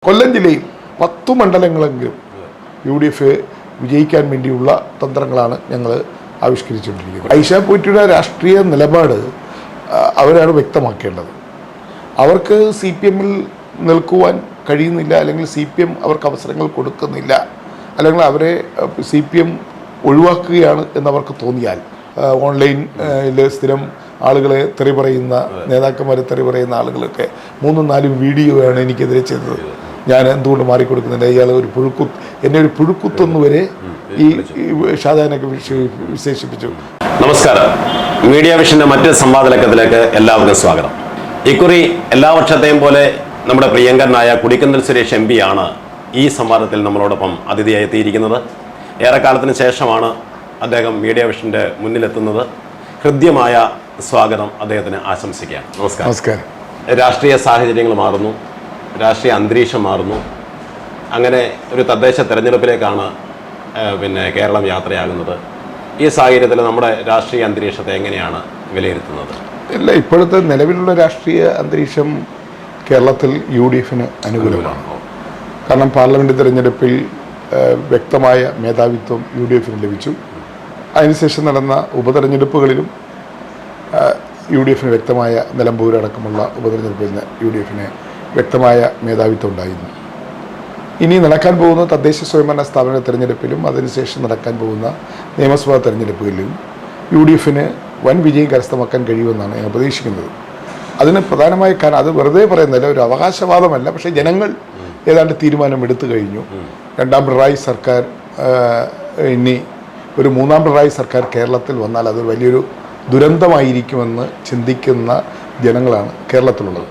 കൊല്ലം ജില്ലയിൽ 10 മണ്ഡലങ്ങളെങ്കിലും UDF വിജയിക്കാൻ വേണ്ടിയുള്ള തന്ത്രങ്ങളാണ് ഞങ്ങൾ ആവിഷ്കരിച്ചുകൊണ്ടിരിക്കുന്നത്. ഐഷ പോറ്റിയുടെ രാഷ്ട്രീയ നിലപാട് അവരാണ് വ്യക്തമാക്കേണ്ടത്. അവർക്ക് CPM-ൽ നിൽക്കുവാൻ കഴിയുന്നില്ല, അല്ലെങ്കിൽ CPM അവർക്ക് അവസരങ്ങൾ കൊടുക്കുന്നില്ല, അല്ലെങ്കിൽ അവരെ CPM ഒഴിവാക്കുകയാണ് എന്നവർക്ക് തോന്നിയാൽ, ഓൺലൈനിൽ സ്ഥിരം ആളുകളെ തെറി പറയുന്ന നേതാക്കന്മാരെ തെറി പറയുന്ന ആളുകളൊക്കെ 3-4 വീഡിയോയാണ് എനിക്കെതിരെ ചെയ്തത്. ഞാൻ എന്തുകൊണ്ട് മാറിക്കൊടുക്കുന്നില്ല, ഇയാൾ ഒരു എന്നെ ഒരു പുഴുക്കുത്തൊന്നു വരെ ഈ ഷാജഹാനൊക്കെ വിശേഷിപ്പിച്ചു. നമസ്കാരം. മീഡിയ വിഷന്റെ മറ്റ് സംവാദലക്കത്തിലേക്ക് എല്ലാവർക്കും സ്വാഗതം. ഇക്കുറി എല്ലാ വർഷത്തെയും പോലെ നമ്മുടെ പ്രിയങ്കരനായ കൊടിക്കുന്നിൽ സുരേഷ് MP ആണ് ഈ സംവാദത്തിൽ നമ്മളോടൊപ്പം അതിഥിയായി എത്തിയിരിക്കുന്നത്. ഏറെക്കാലത്തിന് ശേഷമാണ് അദ്ദേഹം മീഡിയ വിഷന്റെ മുന്നിലെത്തുന്നത്. ഹൃദ്യമായ സ്വാഗതം അദ്ദേഹത്തിന് ആശംസിക്കാം. നമസ്കാരം. രാഷ്ട്രീയ സാഹചര്യങ്ങൾ മാറുന്നു, രാഷ്ട്രീയ അന്തരീക്ഷം മാറുന്നു. അങ്ങനെ ഒരു തദ്ദേശ തെരഞ്ഞെടുപ്പിലേക്കാണ് കേരളം യാത്രയാകുന്നത്. ഈ സാഹചര്യത്തിൽ നമ്മുടെ രാഷ്ട്രീയ അന്തരീക്ഷത്തെ എങ്ങനെയാണ് വിലയിരുത്തുന്നത്? ഇല്ല, ഇപ്പോഴത്തെ നിലവിലുള്ള രാഷ്ട്രീയ അന്തരീക്ഷം കേരളത്തിൽ UDF-ന് അനുകൂലമാണ്. കാരണം പാർലമെൻറ്റ് തിരഞ്ഞെടുപ്പിൽ വ്യക്തമായ മേധാവിത്വം UDF-ന് ലഭിച്ചു. അതിനുശേഷം നടന്ന ഉപതെരഞ്ഞെടുപ്പുകളിലും UDF-ന് വ്യക്തമായ, നിലമ്പൂരടക്കമുള്ള ഉപതെരഞ്ഞെടുപ്പിൽ UDF-ന് വ്യക്തമായ മേധാവിത്വം ഉണ്ടായിരുന്നു. ഇനി നടക്കാൻ പോകുന്ന തദ്ദേശ സ്വയംഭരണ സ്ഥാപന തെരഞ്ഞെടുപ്പിലും അതിനുശേഷം നടക്കാൻ പോകുന്ന നിയമസഭാ തെരഞ്ഞെടുപ്പുകളിലും UDF-ന് വൻ വിജയം കരസ്ഥമാക്കാൻ കഴിയുമെന്നാണ് ഞാൻ പ്രതീക്ഷിക്കുന്നത്. അതിന് പ്രധാനമായ കാരണം, അത് വെറുതെ പറയുന്നില്ല, ഒരു അവകാശവാദമല്ല, പക്ഷേ ജനങ്ങൾ ഏതാണ്ട് തീരുമാനം എടുത്തു കഴിഞ്ഞു. രണ്ടാം പിണറായി സർക്കാർ, ഇനി ഒരു മൂന്നാം പിണറായി സർക്കാർ കേരളത്തിൽ വന്നാൽ അത് വലിയൊരു ദുരന്തമായിരിക്കുമെന്ന് ചിന്തിക്കുന്ന ജനങ്ങളാണ് കേരളത്തിലുള്ളത്.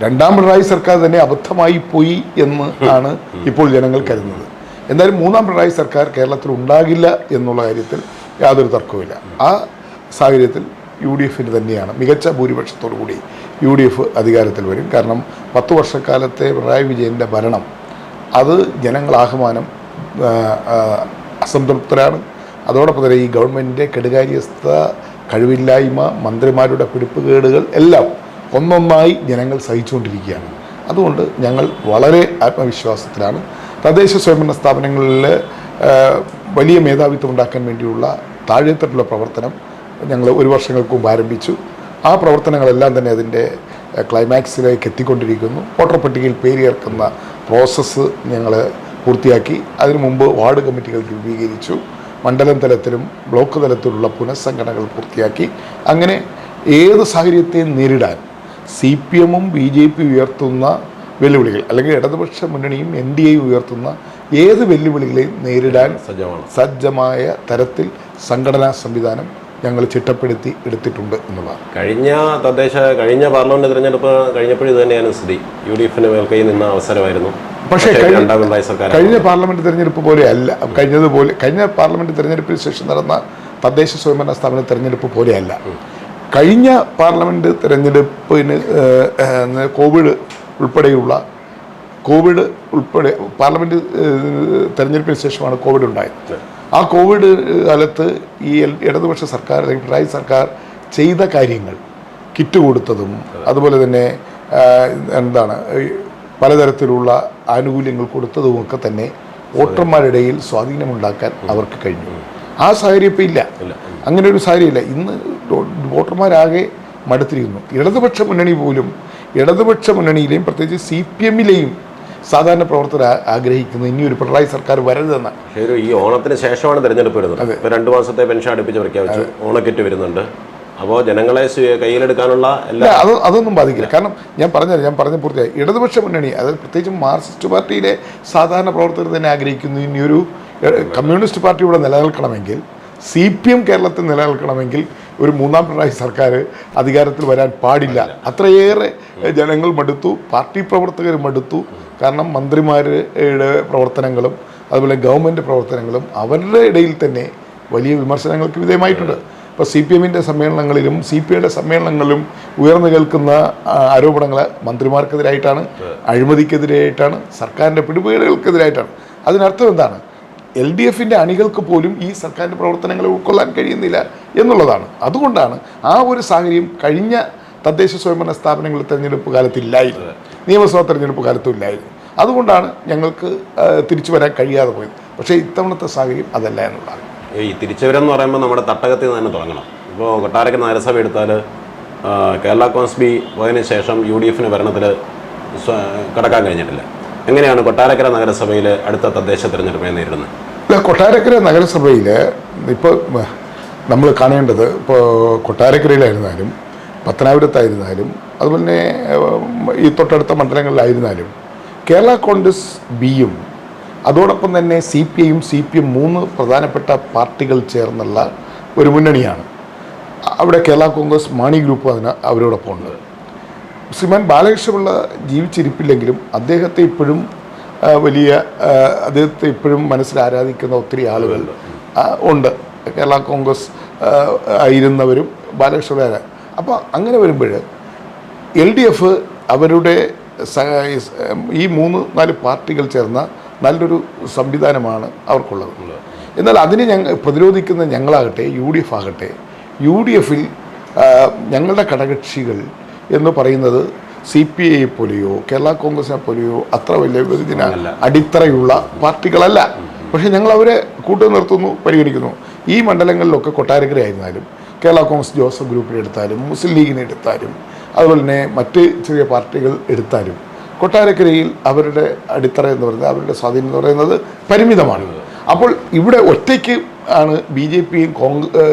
രണ്ടാം പിണറായി സർക്കാർ തന്നെ അബദ്ധമായി പോയി എന്ന് ആണ് ഇപ്പോൾ ജനങ്ങൾ കരുതുന്നത്. എന്തായാലും മൂന്നാം പിണറായി സർക്കാർ കേരളത്തിൽ ഉണ്ടാകില്ല എന്നുള്ള കാര്യത്തിൽ യാതൊരു തർക്കവുമില്ല. ആ സാഹചര്യത്തിൽ UDF-ന് തന്നെയാണ് മികച്ച ഭൂരിപക്ഷത്തോടു കൂടി UDF അധികാരത്തിൽ വരും. കാരണം 10 വർഷക്കാലത്തെ പിണറായി വിജയൻ്റെ ഭരണം, അത് ജനങ്ങളാകമാനം അസംതൃപ്തരാണ്. അതോടൊപ്പം തന്നെ ഈ ഗവൺമെൻറ്റിൻ്റെ കെടുകാര്യസ്ഥ, കഴിവില്ലായ്മ, മന്ത്രിമാരുടെ പിടിപ്പുകേടുകൾ എല്ലാം ഒന്നൊന്നായി ജനങ്ങൾ സഹിച്ചുകൊണ്ടിരിക്കുകയാണ്. അതുകൊണ്ട് ഞങ്ങൾ വളരെ ആത്മവിശ്വാസത്തിലാണ്. തദ്ദേശ സ്വയംഭരണ സ്ഥാപനങ്ങളിൽ വലിയ മേധാവിത്വം ഉണ്ടാക്കാൻ വേണ്ടിയുള്ള താഴെത്തട്ടിലുള്ള പ്രവർത്തനം ഞങ്ങൾ 1 വർഷങ്ങൾക്ക് മുമ്പ് ആരംഭിച്ചു. ആ പ്രവർത്തനങ്ങളെല്ലാം തന്നെ അതിൻ്റെ ക്ലൈമാക്സിലേക്ക് എത്തിക്കൊണ്ടിരിക്കുന്നു. വോട്ടർ പട്ടികയിൽ പേര് ചേർക്കുന്ന പ്രോസസ്സ് ഞങ്ങൾ പൂർത്തിയാക്കി. അതിനു മുമ്പ് വാർഡ് കമ്മിറ്റികൾ രൂപീകരിച്ചു. മണ്ഡലം തലത്തിലും ബ്ലോക്ക് തലത്തിലുള്ള പുനഃസംഘടനകൾ പൂർത്തിയാക്കി. അങ്ങനെ ഏത് സാഹചര്യത്തെയും നേരിടാൻ CPM-ഉം BJP ഉയർത്തുന്ന വെല്ലുവിളികൾ, അല്ലെങ്കിൽ ഇടതുപക്ഷ മുന്നണിയും NDA ഉയർത്തുന്ന ഏത് വെല്ലുവിളികളെയും നേരിടാൻ സജ്ജമായ തരത്തിൽ സംഘടനാ സംവിധാനം ഞങ്ങൾ ചിട്ടപ്പെടുത്തി എടുത്തിട്ടുണ്ട് എന്നുള്ളതാണ്. കഴിഞ്ഞ പാർലമെന്റ് തിരഞ്ഞെടുപ്പ് കഴിഞ്ഞപ്പോഴും ഇത് തന്നെയാണ് സ്ഥിതി. UDF-ന് മേൽക്കൈ നിന്ന അവസരമായിരുന്നു. പക്ഷേ കഴിഞ്ഞ പാർലമെന്റ് തിരഞ്ഞെടുപ്പ് പോലെ അല്ല, കഴിഞ്ഞ പാർലമെന്റ് തിരഞ്ഞെടുപ്പിന് ശേഷം നടന്ന തദ്ദേശ സ്വയംഭരണ സ്ഥാപന തിരഞ്ഞെടുപ്പ് പോലെയല്ല. കഴിഞ്ഞ പാർലമെന്റ് തിരഞ്ഞെടുപ്പിന് കോവിഡ് ഉൾപ്പെടെ പാർലമെന്റ് തിരഞ്ഞെടുപ്പിന് ശേഷമാണ് കോവിഡ് ഉണ്ടായത്. ആ കോവിഡ് കാലത്ത് ഈ ഇടതുപക്ഷ സർക്കാർ, അല്ലെങ്കിൽ പിണറായി സർക്കാർ ചെയ്ത കാര്യങ്ങൾ, കിറ്റ് കൊടുത്തതും അതുപോലെ തന്നെ പലതരത്തിലുള്ള ആനുകൂല്യങ്ങൾ കൊടുത്തതുമൊക്കെ തന്നെ വോട്ടർമാരുടെയിൽ സ്വാധീനമുണ്ടാക്കാൻ അവർക്ക് കഴിഞ്ഞു. ആ സാഹചര്യം ഇപ്പം ഇല്ല. അങ്ങനെ ഒരു സാഹചര്യമില്ല. ഇന്ന് വോട്ടർമാരാകെ മടുത്തിരിക്കുന്നു. ഇടതുപക്ഷ മുന്നണിയിലെയും പ്രത്യേകിച്ച് CPM-ലെയും സാധാരണ പ്രവർത്തകർ ആഗ്രഹിക്കുന്നത് ഇനിയൊരു പിണറായി സർക്കാർ വരരുതെന്നാണ്. ഈ ഓണത്തിന് ശേഷമാണ് തെരഞ്ഞെടുപ്പ് വരുന്നത്. ഇപ്പോൾ 2 മാസത്തെ പെൻഷൻ അടുപ്പിച്ച് പ്രഖ്യാപിച്ചു. ഓണക്കിറ്റ് വരുന്നുണ്ട്. അപ്പോൾ ജനങ്ങളെ കയ്യിലെടുക്കാനുള്ള അതൊന്നും ബാധിക്കില്ല. കാരണം ഞാൻ പറഞ്ഞ പൂർത്തിയായി. ഇടതുപക്ഷ മുന്നണി, അതായത് പ്രത്യേകിച്ചും മാർക്സിസ്റ്റ് പാർട്ടിയിലെ സാധാരണ പ്രവർത്തകർ തന്നെ ആഗ്രഹിക്കുന്നു ഇനിയൊരു കമ്മ്യൂണിസ്റ്റ് പാർട്ടി ഇവിടെ നിലനിൽക്കണമെങ്കിൽ, CPM കേരളത്തിൽ നിലനിൽക്കണമെങ്കിൽ ഒരു മൂന്നാം പിണറായി സർക്കാർ അധികാരത്തിൽ വരാൻ പാടില്ല. അത്രയേറെ ജനങ്ങൾ മടുത്തു, പാർട്ടി പ്രവർത്തകർ മടുത്തു. കാരണം മന്ത്രിമാരുടെ പ്രവർത്തനങ്ങളും അതുപോലെ ഗവൺമെൻറ് പ്രവർത്തനങ്ങളും അവരുടെ ഇടയിൽ തന്നെ വലിയ വിമർശനങ്ങൾക്ക് വിധേയമായിട്ടുണ്ട്. ഇപ്പോൾ CPM-ൻ്റെ സമ്മേളനങ്ങളിലും CPI-യുടെ സമ്മേളനങ്ങളിലും ഉയർന്നു കേൾക്കുന്ന ആരോപണങ്ങൾ മന്ത്രിമാർക്കെതിരായിട്ടാണ്, അഴിമതിക്കെതിരായിട്ടാണ്, സർക്കാരിൻ്റെ പിടിപ്പുകേടുകൾക്കെതിരായിട്ടാണ്. അതിനർത്ഥം എന്താണ്? LDF-ൻ്റെ അണികൾക്ക് പോലും ഈ സർക്കാരിൻ്റെ പ്രവർത്തനങ്ങളെ ഉൾക്കൊള്ളാൻ കഴിയുന്നില്ല എന്നുള്ളതാണ്. അതുകൊണ്ടാണ് ആ ഒരു സാഹചര്യം കഴിഞ്ഞ തദ്ദേശ സ്വയംഭരണ സ്ഥാപനങ്ങളുടെ തെരഞ്ഞെടുപ്പ് കാലത്തില്ലായിരുന്നു, നിയമസഭാ തെരഞ്ഞെടുപ്പ് കാലത്തും ഇല്ലായിരുന്നു. അതുകൊണ്ടാണ് ഞങ്ങൾക്ക് തിരിച്ചു വരാൻ കഴിയാതെ പോയത്. പക്ഷേ ഇത്തവണത്തെ സാഹചര്യം അതല്ല എന്നുള്ളതാണ്. ഈ തിരിച്ചുവരെന്ന് പറയുമ്പോൾ നമ്മുടെ തട്ടകത്തിൽ നിന്ന് തന്നെ തുടങ്ങണം. ഇപ്പോൾ കൊട്ടാരക്കര നഗരസഭ എടുത്താൽ കേരള കോൺഗ്രസ് പോയതിന് ശേഷം UDF ഭരണത്തിൽ കടക്കാൻ കഴിഞ്ഞിട്ടില്ല. എങ്ങനെയാണ് കൊട്ടാരക്കര നഗരസഭയിൽ അടുത്ത തദ്ദേശ തിരഞ്ഞെടുപ്പിനെ നേരിടുന്നത്? കൊട്ടാരക്കര നഗരസഭയിൽ ഇപ്പോൾ നമ്മൾ കാണേണ്ടത്, ഇപ്പോൾ കൊട്ടാരക്കരയിലായിരുന്നാലും പത്തനാപുരത്തായിരുന്നാലും അതുപോലെ തന്നെ ഈ തൊട്ടടുത്ത മണ്ഡലങ്ങളിലായിരുന്നാലും കേരള കോൺഗ്രസ് ബിയും അതോടൊപ്പം തന്നെ CPIയും CPM 3 പ്രധാനപ്പെട്ട പാർട്ടികൾ ചേർന്നുള്ള ഒരു മുന്നണിയാണ്. അവിടെ കേരള കോൺഗ്രസ് മാണി ഗ്രൂപ്പ് അവരോടൊപ്പം ഉണ്ട്. ശ്രീമാൻ ബാലകൃഷ്ണപിള്ള ജീവിച്ചിരിപ്പില്ലെങ്കിലും അദ്ദേഹത്തെ ഇപ്പോഴും അദ്ദേഹത്തെ ഇപ്പോഴും മനസ്സിൽ ആരാധിക്കുന്ന ഒത്തിരി ആളുകൾ ഉണ്ട്. കേരള കോൺഗ്രസ് ആയിരുന്നവരും ബാലകൃഷ്ണപിള്ള. അപ്പോൾ അങ്ങനെ വരുമ്പോൾ LDF അവരുടെ ഈ 3-4 പാർട്ടികൾ ചേർന്ന നല്ലൊരു സംവിധാനമാണ് അവർക്കുള്ളത്. എന്നാൽ അതിനെ പ്രതിരോധിക്കുന്ന ഞങ്ങളാകട്ടെ UDF ആകട്ടെ, UDFൽ ഞങ്ങളുടെ ഘടകകക്ഷികൾ എന്ന് പറയുന്നത് CPI പോലെയോ കേരള കോൺഗ്രസിനെ പോലെയോ അത്ര വലിയ വിഭജന അടിത്തറയുള്ള പാർട്ടികളല്ല. പക്ഷേ ഞങ്ങൾ അവരെ കൂട്ടു നിർത്തുന്നു, പരിഗണിക്കുന്നു. ഈ മണ്ഡലങ്ങളിലൊക്കെ കൊട്ടാരക്കര ആയിരുന്നാലും കേരള കോൺഗ്രസ് ജോസഫ് ഗ്രൂപ്പിനെ എടുത്താലും മുസ്ലിം ലീഗിനെ എടുത്താലും അതുപോലെ തന്നെ മറ്റ് ചെറിയ പാർട്ടികൾ എടുത്താലും കൊട്ടാരക്കരയിൽ അവരുടെ അടിത്തറ എന്ന് പറയുന്നത്, അവരുടെ സ്വാധീനം എന്ന് പറയുന്നത് പരിമിതമാണ്. അപ്പോൾ ഇവിടെ ഒറ്റയ്ക്ക് ആണ് BJPയും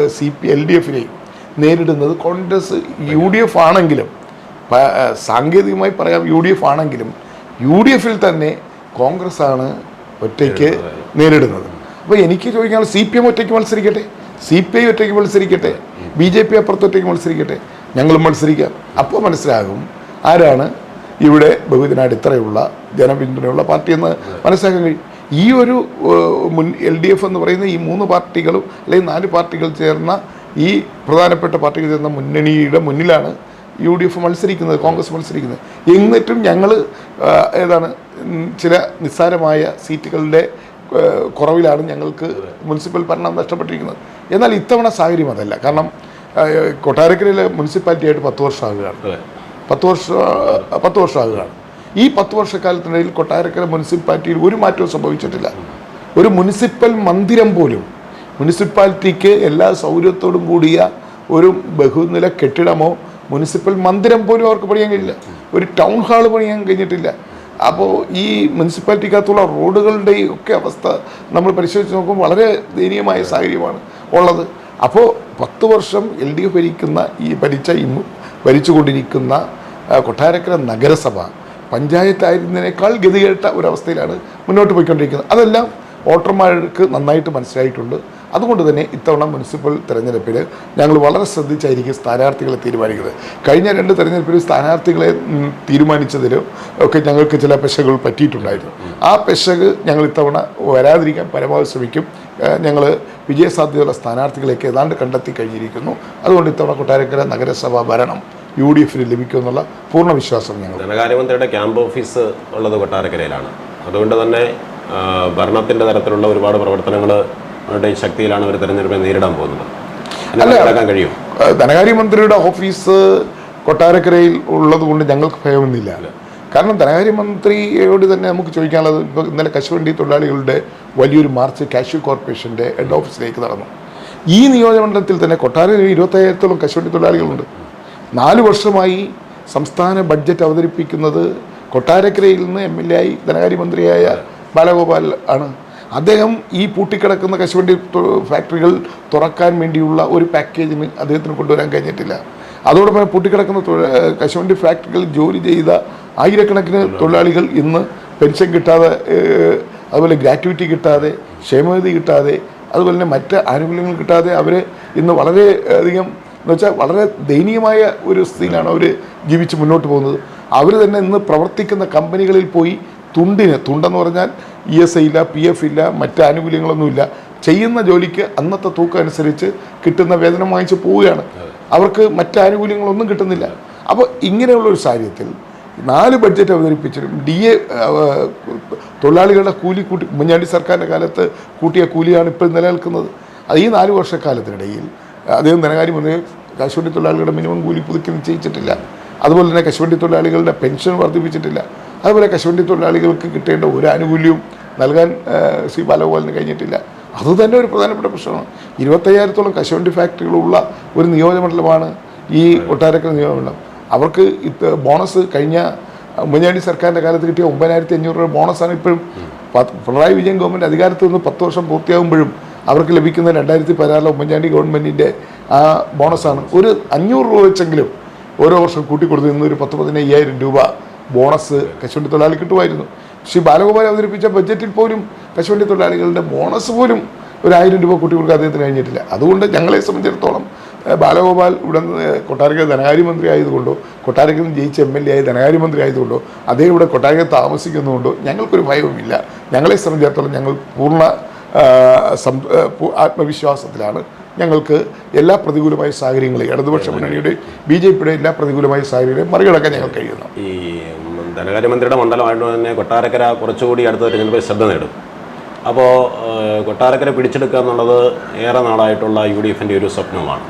LDFനെയും നേരിടുന്നത്. കോൺഗ്രസ് UDF ആണെങ്കിലും, സാങ്കേതികമായി പറയാം UDF ആണെങ്കിലും, UDFൽ തന്നെ കോൺഗ്രസ് ആണ് ഒറ്റയ്ക്ക് നേരിടുന്നത്. അപ്പോൾ എനിക്ക് ചോദിക്കാനുള്ള CPM ഒറ്റയ്ക്ക് മത്സരിക്കട്ടെ, CPI ഒറ്റയ്ക്ക് മത്സരിക്കട്ടെ, BJP അപ്പുറത്ത് ഒറ്റയ്ക്ക് മത്സരിക്കട്ടെ, ഞങ്ങളും മത്സരിക്കാം. അപ്പോൾ മനസ്സിലാകും ആരാണ് ഇവിടെ ബഹുജന അടിത്തറയുള്ള ജനപിന്തുണയുള്ള പാർട്ടിയെന്ന് മനസ്സിലാക്കാൻ കഴിയും. ഈ ഒരു LDF എന്ന് പറയുന്ന ഈ 3 പാർട്ടികളും അല്ലെങ്കിൽ 4 പാർട്ടികൾ ചേർന്ന ഈ പ്രധാനപ്പെട്ട പാർട്ടികൾ ചേർന്ന മുന്നണിയുടെ മുന്നിലാണ് UDF മത്സരിക്കുന്നത്, കോൺഗ്രസ് മത്സരിക്കുന്നത്. എന്നിട്ടും ഞങ്ങൾ ചില നിസ്സാരമായ സീറ്റുകളുടെ കുറവിലാണ് ഞങ്ങൾക്ക് മുനിസിപ്പൽ ഭരണം നഷ്ടപ്പെട്ടിരിക്കുന്നത്. എന്നാൽ ഇത്തവണ സാഹചര്യം അതല്ല. കാരണം കൊട്ടാരക്കരയിലെ മുനിസിപ്പാലിറ്റിയായിട്ട് 10 വർഷമാകുകയാണ്. 10 വർഷമാകുകയാണ്. ഈ 10 വർഷക്കാലത്തിനിടയിൽ കൊട്ടാരക്കര മുനിസിപ്പാലിറ്റിയിൽ ഒരു മാറ്റവും സംഭവിച്ചിട്ടില്ല. ഒരു മുനിസിപ്പൽ മന്ദിരം പോലും, മുനിസിപ്പാലിറ്റിക്ക് എല്ലാ സൗകര്യത്തോടും കൂടിയ ഒരു ബഹുനില കെട്ടിടമോ മുനിസിപ്പൽ മന്ദിരം പോലും അവർക്ക് പണിയാൻ കഴിയില്ല. ഒരു ടൗൺ ഹാൾ പണിയാൻ കഴിഞ്ഞിട്ടില്ല. അപ്പോൾ ഈ മുനിസിപ്പാലിറ്റിക്കകത്തുള്ള റോഡുകളുടെ ഒക്കെ അവസ്ഥ നമ്മൾ പരിശോധിച്ച് നോക്കുമ്പോൾ വളരെ ദയനീയമായ സാഹചര്യമാണ് ഉള്ളത്. അപ്പോൾ 10 വർഷം LDF ഭരിച്ചുകൊണ്ടിരിക്കുന്ന കൊട്ടാരക്കര നഗരസഭ പഞ്ചായത്തായിരുന്നതിനേക്കാൾ ഗതികേട്ട ഒരവസ്ഥയിലാണ് മുന്നോട്ട് പോയിക്കൊണ്ടിരിക്കുന്നത്. അതെല്ലാം വോട്ടർമാർക്ക് നന്നായിട്ട് മനസ്സിലായിട്ടുണ്ട്. അതുകൊണ്ട് തന്നെ ഇത്തവണ മുനിസിപ്പൽ തെരഞ്ഞെടുപ്പിൽ ഞങ്ങൾ വളരെ ശ്രദ്ധിച്ചായിരിക്കും സ്ഥാനാർത്ഥികളെ തീരുമാനിക്കുന്നത്. കഴിഞ്ഞ 2 തെരഞ്ഞെടുപ്പിൽ സ്ഥാനാർത്ഥികളെ തീരുമാനിച്ചതിലും ഒക്കെ ഞങ്ങൾക്ക് ചില പെശകുകൾ പറ്റിയിട്ടുണ്ടായിരുന്നു. ആ പെശക് ഞങ്ങൾ ഇത്തവണ വരാതിരിക്കാൻ പരമാവധി ശ്രമിക്കും. ഞങ്ങൾ വിജയസാധ്യതയുള്ള സ്ഥാനാർത്ഥികളേക്ക് ഏതാണ്ട് കണ്ടെത്തി കഴിഞ്ഞിരിക്കുന്നു. അതുകൊണ്ട് ഇത്തവണ കൊട്ടാരക്കര നഗരസഭ ഭരണം UDFന് ലഭിക്കുമെന്നുള്ള പൂർണ്ണ വിശ്വാസം ഞങ്ങൾ. ധനകാര്യമന്ത്രിയുടെ ക്യാമ്പ് ഓഫീസ് ഉള്ളത് കൊട്ടാരക്കരയിലാണ്. അതുകൊണ്ട് തന്നെ ഭരണത്തിൻ്റെ തരത്തിലുള്ള ഒരുപാട് പ്രവർത്തനങ്ങൾ ശക്തിയിലാണ് അവർ തെരഞ്ഞെടുപ്പിനെ നേരിടാൻ പോകുന്നത്. അല്ല, കഴിയും. ധനകാര്യമന്ത്രിയുടെ ഓഫീസ് കൊട്ടാരക്കരയിൽ ഉള്ളത് കൊണ്ട് ഞങ്ങൾക്ക് ഭയമൊന്നുമില്ല. കാരണം ധനകാര്യമന്ത്രിയോട് തന്നെ നമുക്ക് ചോദിക്കാനുള്ളത്, ഇപ്പോൾ ഇന്നലെ കശുവണ്ടി തൊഴിലാളികളുടെ വലിയൊരു മാർച്ച് കാഷ്യൂ കോർപ്പറേഷൻ്റെ ഹെഡ് ഓഫീസിലേക്ക് നടന്നു. ഈ നിയോജകമണ്ഡലത്തിൽ തന്നെ കൊട്ടാരക്കരയിൽ 25,000-ഓളം കശുവണ്ടി തൊഴിലാളികളുണ്ട്. 4 വർഷമായി സംസ്ഥാന ബഡ്ജറ്റ് അവതരിപ്പിക്കുന്നത് കൊട്ടാരക്കരയിൽ നിന്ന് MLA ആയി ധനകാര്യമന്ത്രിയായ ബാലഗോപാൽ ആണ്. അദ്ദേഹം ഈ പൂട്ടിക്കിടക്കുന്ന കശുവണ്ടി ഫാക്ടറികൾ തുറക്കാൻ വേണ്ടിയുള്ള ഒരു പാക്കേജിന് അദ്ദേഹത്തിന് കൊണ്ടുവരാൻ കഴിഞ്ഞിട്ടില്ല. അതോടൊപ്പം പൂട്ടിക്കിടക്കുന്ന കശുവണ്ടി ഫാക്ടറികളിൽ ജോലി ചെയ്ത ആയിരക്കണക്കിന് തൊഴിലാളികൾ ഇന്ന് പെൻഷൻ കിട്ടാതെ, അതുപോലെ ഗ്രാറ്റുവിറ്റി കിട്ടാതെ, ക്ഷേമനിധി കിട്ടാതെ, അതുപോലെ തന്നെ മറ്റ് ആനുകൂല്യങ്ങൾ കിട്ടാതെ അവർ ഇന്ന് വളരെ അധികം എന്ന് വെച്ചാൽ വളരെ ദയനീയമായ ഒരു സ്ഥിതിയിലാണ് അവർ ജീവിച്ച് മുന്നോട്ട് പോകുന്നത്. അവർ തന്നെ ഇന്ന് പ്രവർത്തിക്കുന്ന കമ്പനികളിൽ പോയി തുണ്ടെന്ന് പറഞ്ഞാൽ ESI ഇല്ല, PF ഇല്ല, മറ്റ് ആനുകൂല്യങ്ങളൊന്നുമില്ല. ചെയ്യുന്ന ജോലിക്ക് അന്നത്തെ തൂക്കം അനുസരിച്ച് കിട്ടുന്ന വേതനം വാങ്ങിച്ച് പോവുകയാണ്. അവർക്ക് മറ്റ് ആനുകൂല്യങ്ങളൊന്നും കിട്ടുന്നില്ല. അപ്പോൾ ഇങ്ങനെയുള്ളൊരു സാഹചര്യത്തിൽ 4 ബഡ്ജറ്റ് അവതരിപ്പിച്ചിട്ടും DA തൊഴിലാളികളുടെ കൂലി ഉമ്മൻചാണ്ടി സർക്കാരിൻ്റെ കാലത്ത് കൂട്ടിയ കൂലിയാണ് ഇപ്പോൾ നിലനിൽക്കുന്നത്. അത് ഈ 4 വർഷക്കാലത്തിനിടയിൽ അദ്ദേഹം ധനകാര്യമന്ത്രി കശുവണ്ടി തൊഴിലാളികളുടെ മിനിമം കൂലി പുതുക്കി നിശ്ചയിച്ചിട്ടില്ല. അതുപോലെ തന്നെ കശുവണ്ടി തൊഴിലാളികളുടെ പെൻഷൻ വർദ്ധിപ്പിച്ചിട്ടില്ല. അതുപോലെ കശുവണ്ടി തൊഴിലാളികൾക്ക് കിട്ടേണ്ട ഒരു ആനുകൂല്യവും നൽകാൻ ശ്രീ ബാലഗോപാലിന് കഴിഞ്ഞിട്ടില്ല. അതുതന്നെ ഒരു പ്രധാനപ്പെട്ട പ്രശ്നമാണ്. 25,000-ഓളം കശുവണ്ടി ഫാക്ടറികളുള്ള ഒരു നിയോജകമണ്ഡലമാണ് ഈ കൊട്ടാരക്കര നിയോജകമണ്ഡലം. അവർക്ക് ബോണസ് കഴിഞ്ഞ ഉമ്മൻചാണ്ടി സർക്കാരിൻ്റെ കാലത്ത് കിട്ടിയ 9,500 രൂപ ബോണസാണ് ഇപ്പോഴും പിണറായി വിജയൻ ഗവൺമെൻറ് അധികാരത്തിൽ നിന്ന് 10 വർഷം പൂർത്തിയാകുമ്പോഴും അവർക്ക് ലഭിക്കുന്ന 2016 ഉമ്മൻചാണ്ടി ഗവൺമെൻറ്റിൻ്റെ ആ ബോണസാണ്. ഒരു 500 രൂപ വെച്ചെങ്കിലും ഓരോ വർഷം കൂട്ടിക്കൊടുത്ത് നിന്ന് ഒരു 10,15,000 രൂപ ബോണസ് കശുവണ്ടി തൊഴിലാളി കിട്ടുമായിരുന്നു. ശ്രീ ബാലഗോപാൽ അവതരിപ്പിച്ച ബഡ്ജറ്റിൽ പോലും കശുവണ്ടി തൊഴിലാളികളുടെ ബോണസ് പോലും ഒരു 1000 രൂപ കൂട്ടി കൊടുക്കാൻ അദ്ദേഹത്തിന് കഴിഞ്ഞിട്ടില്ല. അതുകൊണ്ട് ഞങ്ങളെ സംബന്ധിച്ചിടത്തോളം ബാലഗോപാൽ ഇവിടെ കൊട്ടാരക്കര ധനകാര്യമന്ത്രി ആയതുകൊണ്ടോ കൊട്ടാരക്കര ജയിച്ച MLA ആയി ധനകാര്യമന്ത്രി ആയതുകൊണ്ടോ അദ്ദേഹം ഇവിടെ കൊട്ടാരക്കര താമസിക്കുന്നതുകൊണ്ടോ ഞങ്ങൾക്കൊരു ഭയവുമില്ല. ഞങ്ങളെ സംബന്ധിച്ചിടത്തോളം ഞങ്ങൾ പൂർണ്ണ ആത്മവിശ്വാസത്തിലാണ്. ഞങ്ങൾക്ക് എല്ലാ പ്രതികൂലമായ സാഹചര്യങ്ങളെയും ഇടതുപക്ഷ മുന്നണിയുടെ BJPയുടെ എല്ലാ പ്രതികൂലമായ സാഹചര്യങ്ങളെയും മറികടക്കാൻ ഞങ്ങൾ കഴിയുന്നു. ഈ ധനകാര്യമന്ത്രിയുടെ മണ്ഡലമായതുകൊണ്ട് തന്നെ കൊട്ടാരക്കര കുറച്ചുകൂടി അടുത്ത തെരഞ്ഞെടുപ്പിൽ ശ്രദ്ധ നേടും. അപ്പോൾ കൊട്ടാരക്കര പിടിച്ചെടുക്കുക എന്നുള്ളത് ഏറെ നാളായിട്ടുള്ള UDFൻ്റെ ഒരു സ്വപ്നമാണ്.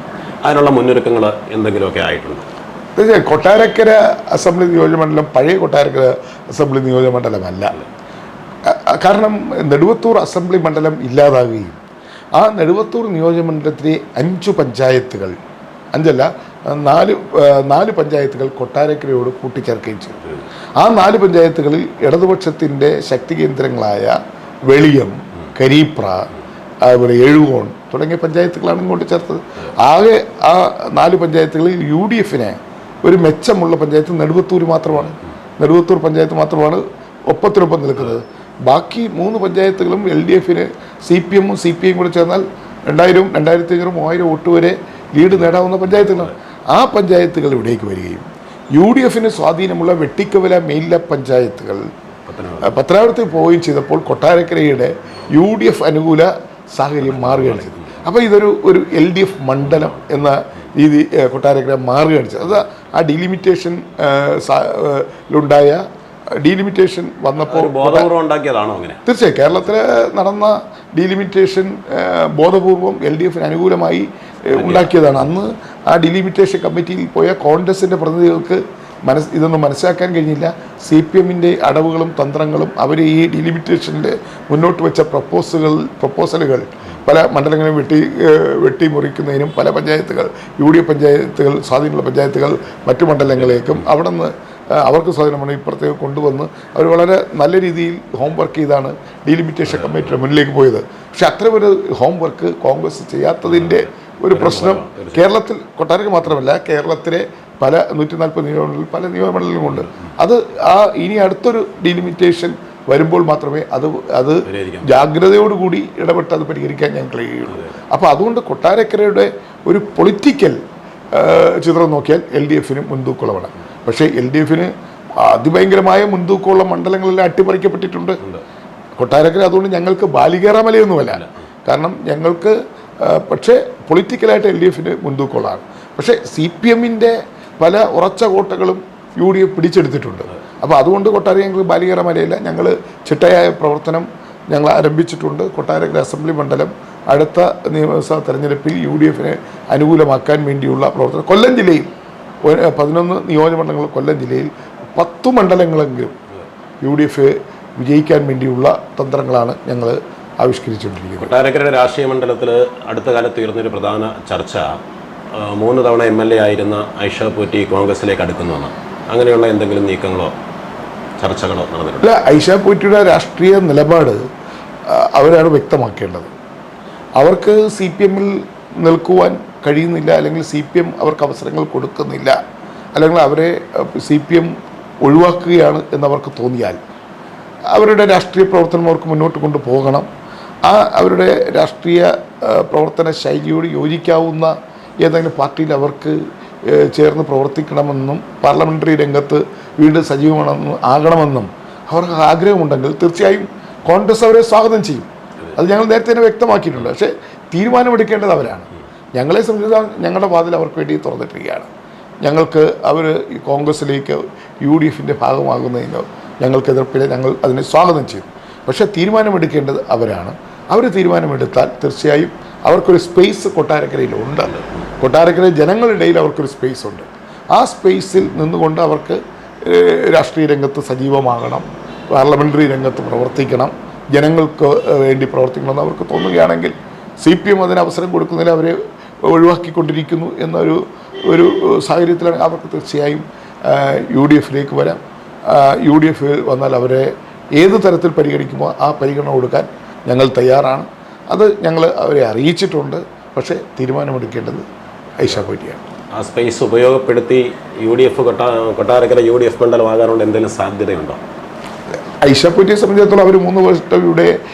അതിനുള്ള മുന്നൊരുക്കങ്ങൾ എന്തെങ്കിലുമൊക്കെ ആയിട്ടുണ്ട്? തീർച്ചയായും കൊട്ടാരക്കര അസംബ്ലി നിയോജകമണ്ഡലം പഴയ കൊട്ടാരക്കര അസംബ്ലി നിയോജകമണ്ഡലമല്ല. കാരണം നെടുവത്തൂർ അസംബ്ലി മണ്ഡലം ഇല്ലാതാകുകയും ആ നെടുവത്തൂർ നിയോജകമണ്ഡലത്തിലെ 5 പഞ്ചായത്തുകൾ 4 പഞ്ചായത്തുകൾ കൊട്ടാരക്കരയോട് കൂട്ടിച്ചേർക്കുകയും ചെയ്തു. ആ 4 പഞ്ചായത്തുകളിൽ ഇടതുപക്ഷത്തിൻ്റെ ശക്തി കേന്ദ്രങ്ങളായ വെളിയം, കരീപ്ര, അതുപോലെ എഴുകോൺ തുടങ്ങിയ പഞ്ചായത്തുകളാണ് ഇങ്ങോട്ട് ചേർത്തത്. ആകെ ആ 4 പഞ്ചായത്തുകളിൽ UDFന് ഒരു മെച്ചമുള്ള പഞ്ചായത്ത് നെടുവത്തൂർ മാത്രമാണ്. നെടുവത്തൂർ പഞ്ചായത്ത് മാത്രമാണ് ഒപ്പത്തിനൊപ്പം നിൽക്കുന്നത്. ബാക്കി 3 പഞ്ചായത്തുകളും LDFന് CPM-ഉം CPI കൂടെ ചേർന്നാൽ 2000, 2500, 3000 വോട്ട് വരെ ലീഡ് നേടാവുന്ന പഞ്ചായത്തുകളാണ്. ആ പഞ്ചായത്തുകൾ ഇവിടേക്ക് വരികയും UDFന് സ്വാധീനമുള്ള വെട്ടിക്കവല മെയിൻല പഞ്ചായത്തുകൾ പത്തനാപുരത്ത് പോവുകയും ചെയ്തപ്പോൾ കൊട്ടാരക്കരയുടെ UDF അനുകൂല സാഹചര്യം മാറുകയാണ് ചെയ്തത്. അപ്പോൾ ഇതൊരു LDF മണ്ഡലം എന്ന രീതി കൊട്ടാരക്കര മാറുകയാണ് ചെയ്തത്. അത് ആ ഡിലിമിറ്റേഷനിലുണ്ടായ ഡീലിമിറ്റേഷൻ വന്നപ്പോൾ ബോധപൂർവം ഉണ്ടാക്കിയതാണോ? അങ്ങനെ തീർച്ചയായും കേരളത്തിൽ നടന്ന ഡീലിമിറ്റേഷൻ ബോധപൂർവം LDFന് അനുകൂലമായി ഉണ്ടാക്കിയതാണ്. അന്ന് ആ ഡീലിമിറ്റേഷൻ കമ്മിറ്റിയിൽ പോയ കോൺഗ്രസിൻ്റെ പ്രതിനിധികൾക്ക് ഇതൊന്നും മനസ്സിലാക്കാൻ കഴിഞ്ഞില്ല. CPM-ൻ്റെ അടവുകളും തന്ത്രങ്ങളും അവർ ഈ ഡീലിമിറ്റേഷൻ്റെ മുന്നോട്ട് വെച്ച പ്രപ്പോസലുകൾ പല മണ്ഡലങ്ങളും വെട്ടിമുറിക്കുന്നതിനും പല പഞ്ചായത്തുകൾ UDF പഞ്ചായത്തുകൾ സ്വാധീനമുള്ള പഞ്ചായത്തുകൾ മറ്റു മണ്ഡലങ്ങളിലേക്കും അവിടെ നിന്ന് അവർക്ക് സ്വാധീനമാണ് ഇപ്പുറത്തേക്ക് കൊണ്ടുവന്ന് അവർ വളരെ നല്ല രീതിയിൽ ഹോംവർക്ക് ചെയ്താണ് ഡീലിമിറ്റേഷൻ കമ്മിറ്റിയുടെ മുന്നിലേക്ക് പോയത്. പക്ഷെ അത്തരമൊരു ഹോംവർക്ക് കോൺഗ്രസ് ചെയ്യാത്തതിൻ്റെ ഒരു പ്രശ്നം കേരളത്തിൽ കൊട്ടാരക്കര മാത്രമല്ല കേരളത്തിലെ പല 140 നിയമമണ്ഡലങ്ങളിൽ പല നിയമമണ്ഡലങ്ങളുമുണ്ട്. അത് ഇനി അടുത്തൊരു ഡീലിമിറ്റേഷൻ വരുമ്പോൾ മാത്രമേ അത് ജാഗ്രതയോടുകൂടി ഇടപെട്ട് അത് പരിഹരിക്കാൻ ഞാൻ കഴിയുള്ളൂ. അപ്പോൾ അതുകൊണ്ട് കൊട്ടാരക്കരയുടെ ഒരു പൊളിറ്റിക്കൽ ചിത്രം നോക്കിയാൽ LDFന് മുൻതൂക്കമുള്ളതാണ്. പക്ഷേ LDFന് അതിഭയങ്കരമായ മുൻതൂക്കമുള്ള മണ്ഡലങ്ങളെല്ലാം അട്ടിമറിക്കപ്പെട്ടിട്ടുണ്ട്. കൊട്ടാരക്കര അതുകൊണ്ട് ഞങ്ങൾക്ക് ബാലികേറാമലയൊന്നുമല്ല. കാരണം ഞങ്ങൾക്ക് പക്ഷേ പൊളിറ്റിക്കലായിട്ട് LDFന് മുൻതൂക്കമുള്ളതാണ്. പക്ഷേ CPM-ൻ്റെ പല ഉറച്ച കോട്ടകളും UDF പിടിച്ചെടുത്തിട്ടുണ്ട്. അപ്പോൾ അതുകൊണ്ട് കൊട്ടാരക്കര ഞങ്ങൾക്ക് ബാലികേറാമലയില്ല. ഞങ്ങൾ ചിട്ടയായ പ്രവർത്തനം ഞങ്ങൾ ആരംഭിച്ചിട്ടുണ്ട്. കൊട്ടാരക്കര അസംബ്ലി മണ്ഡലം അടുത്ത നിയമസഭാ തെരഞ്ഞെടുപ്പിൽ UDFന് അനുകൂലമാക്കാൻ വേണ്ടിയുള്ള പ്രവർത്തനം കൊല്ലം ജില്ലയിൽ 11 നിയോജകമണ്ഡലങ്ങൾ കൊല്ലം ജില്ലയിൽ 10 മണ്ഡലങ്ങളെങ്കിലും UDF വിജയിക്കാൻ വേണ്ടിയുള്ള തന്ത്രങ്ങളാണ് ഞങ്ങൾ ആവിഷ്കരിച്ചുകൊണ്ടിരിക്കുന്നത്. കൊട്ടാരക്കരയുടെ രാഷ്ട്രീയ മണ്ഡലത്തിൽ അടുത്ത കാലത്ത് ഉയർന്നൊരു പ്രധാന ചർച്ച 3 തവണ MLA ആയിരുന്ന ഐഷ പോറ്റി കോൺഗ്രസിലേക്ക് അടുക്കുന്നുവെന്ന്. അങ്ങനെയുള്ള എന്തെങ്കിലും നീക്കങ്ങളോ ചർച്ചകളോ നടന്നിട്ടുണ്ട്? അല്ല, ഐഷ പോറ്റിയുടെ രാഷ്ട്രീയ നിലപാട് അവരാണ് വ്യക്തമാക്കേണ്ടത്. അവർക്ക് CPM-ൽ നിൽക്കുവാൻ കഴിയുന്നില്ല, അല്ലെങ്കിൽ CPM അവർക്ക് അവസരങ്ങൾ കൊടുക്കുന്നില്ല, അല്ലെങ്കിൽ അവരെ CPM ഒഴിവാക്കുകയാണ് എന്നവർക്ക് തോന്നിയാൽ അവരുടെ രാഷ്ട്രീയ പ്രവർത്തനം അവർക്ക് മുന്നോട്ട് കൊണ്ടുപോകണം. അവരുടെ രാഷ്ട്രീയ പ്രവർത്തന ശൈലിയോട് യോജിക്കാവുന്ന ഏതെങ്കിലും പാർട്ടിയിൽ അവർക്ക് ചേർന്ന് പ്രവർത്തിക്കണമെന്നും പാർലമെൻ്ററി രംഗത്ത് വീണ്ടും ആകണമെന്നും അവർക്ക് ആഗ്രഹമുണ്ടെങ്കിൽ തീർച്ചയായും കോൺഗ്രസ് അവരെ സ്വാഗതം ചെയ്യും. അത് ഞങ്ങൾ നേരത്തെ തന്നെ വ്യക്തമാക്കിയിട്ടുണ്ട്. പക്ഷേ തീരുമാനമെടുക്കേണ്ടത് അവരാണ്. ഞങ്ങളെ സംബന്ധിച്ചിടത്തോളം ഞങ്ങളുടെ വാതിൽ അവർക്ക് വേണ്ടി തുറന്നിട്ടിരിക്കുകയാണ്. ഞങ്ങൾക്ക് അവർ ഈ കോൺഗ്രസ്സിലേക്ക് UDFൻ്റെ ഭാഗമാകുന്നതിനോ ഞങ്ങൾക്ക് എതിർപ്പില്ല. ഞങ്ങൾ അതിനെ സ്വാഗതം ചെയ്തു. പക്ഷേ തീരുമാനമെടുക്കേണ്ടത് അവരാണ്. അവർ തീരുമാനമെടുത്താൽ തീർച്ചയായും അവർക്കൊരു സ്പേസ് കൊട്ടാരക്കരയിലുണ്ട്. കൊട്ടാരക്കര ജനങ്ങളുടെ ഇടയിൽ അവർക്കൊരു സ്പേസ് ഉണ്ട്. ആ സ്പേസിൽ നിന്നുകൊണ്ട് അവർക്ക് രാഷ്ട്രീയ രംഗത്ത് സജീവമാകണം, പാർലമെൻ്ററി രംഗത്ത് പ്രവർത്തിക്കണം, ജനങ്ങൾക്ക് വേണ്ടി പ്രവർത്തിക്കണമെന്ന് അവർക്ക് തോന്നുകയാണെങ്കിൽ CPM അതിന് അവസരം കൊടുക്കുന്നതിൽ അവരെ ഒഴിവാക്കിക്കൊണ്ടിരിക്കുന്നു ഒരു സാഹചര്യത്തിലാണ് അവർക്ക് തീർച്ചയായും UDF വരാം. UDF വന്നാൽ അവരെ ഏത് തരത്തിൽ പരിഗണിക്കുമോ ആ പരിഗണന കൊടുക്കാൻ ഞങ്ങൾ തയ്യാറാണ്. അത് ഞങ്ങൾ അവരെ അറിയിച്ചിട്ടുണ്ട്. പക്ഷേ തീരുമാനമെടുക്കേണ്ടത് ഐഷ പൊയ്റ്റയാണ്. ആ സ്പേസ് ഉപയോഗപ്പെടുത്തി UDF കൊട്ടാരക്കര UDF മണ്ഡലമാകാനുള്ള എന്തെങ്കിലും സാധ്യതയുണ്ടോ? ഐഷ പൊയ്റ്റയെ സംബന്ധിച്ചിടത്തോളം അവർ 3 വർഷം ഇവിടെ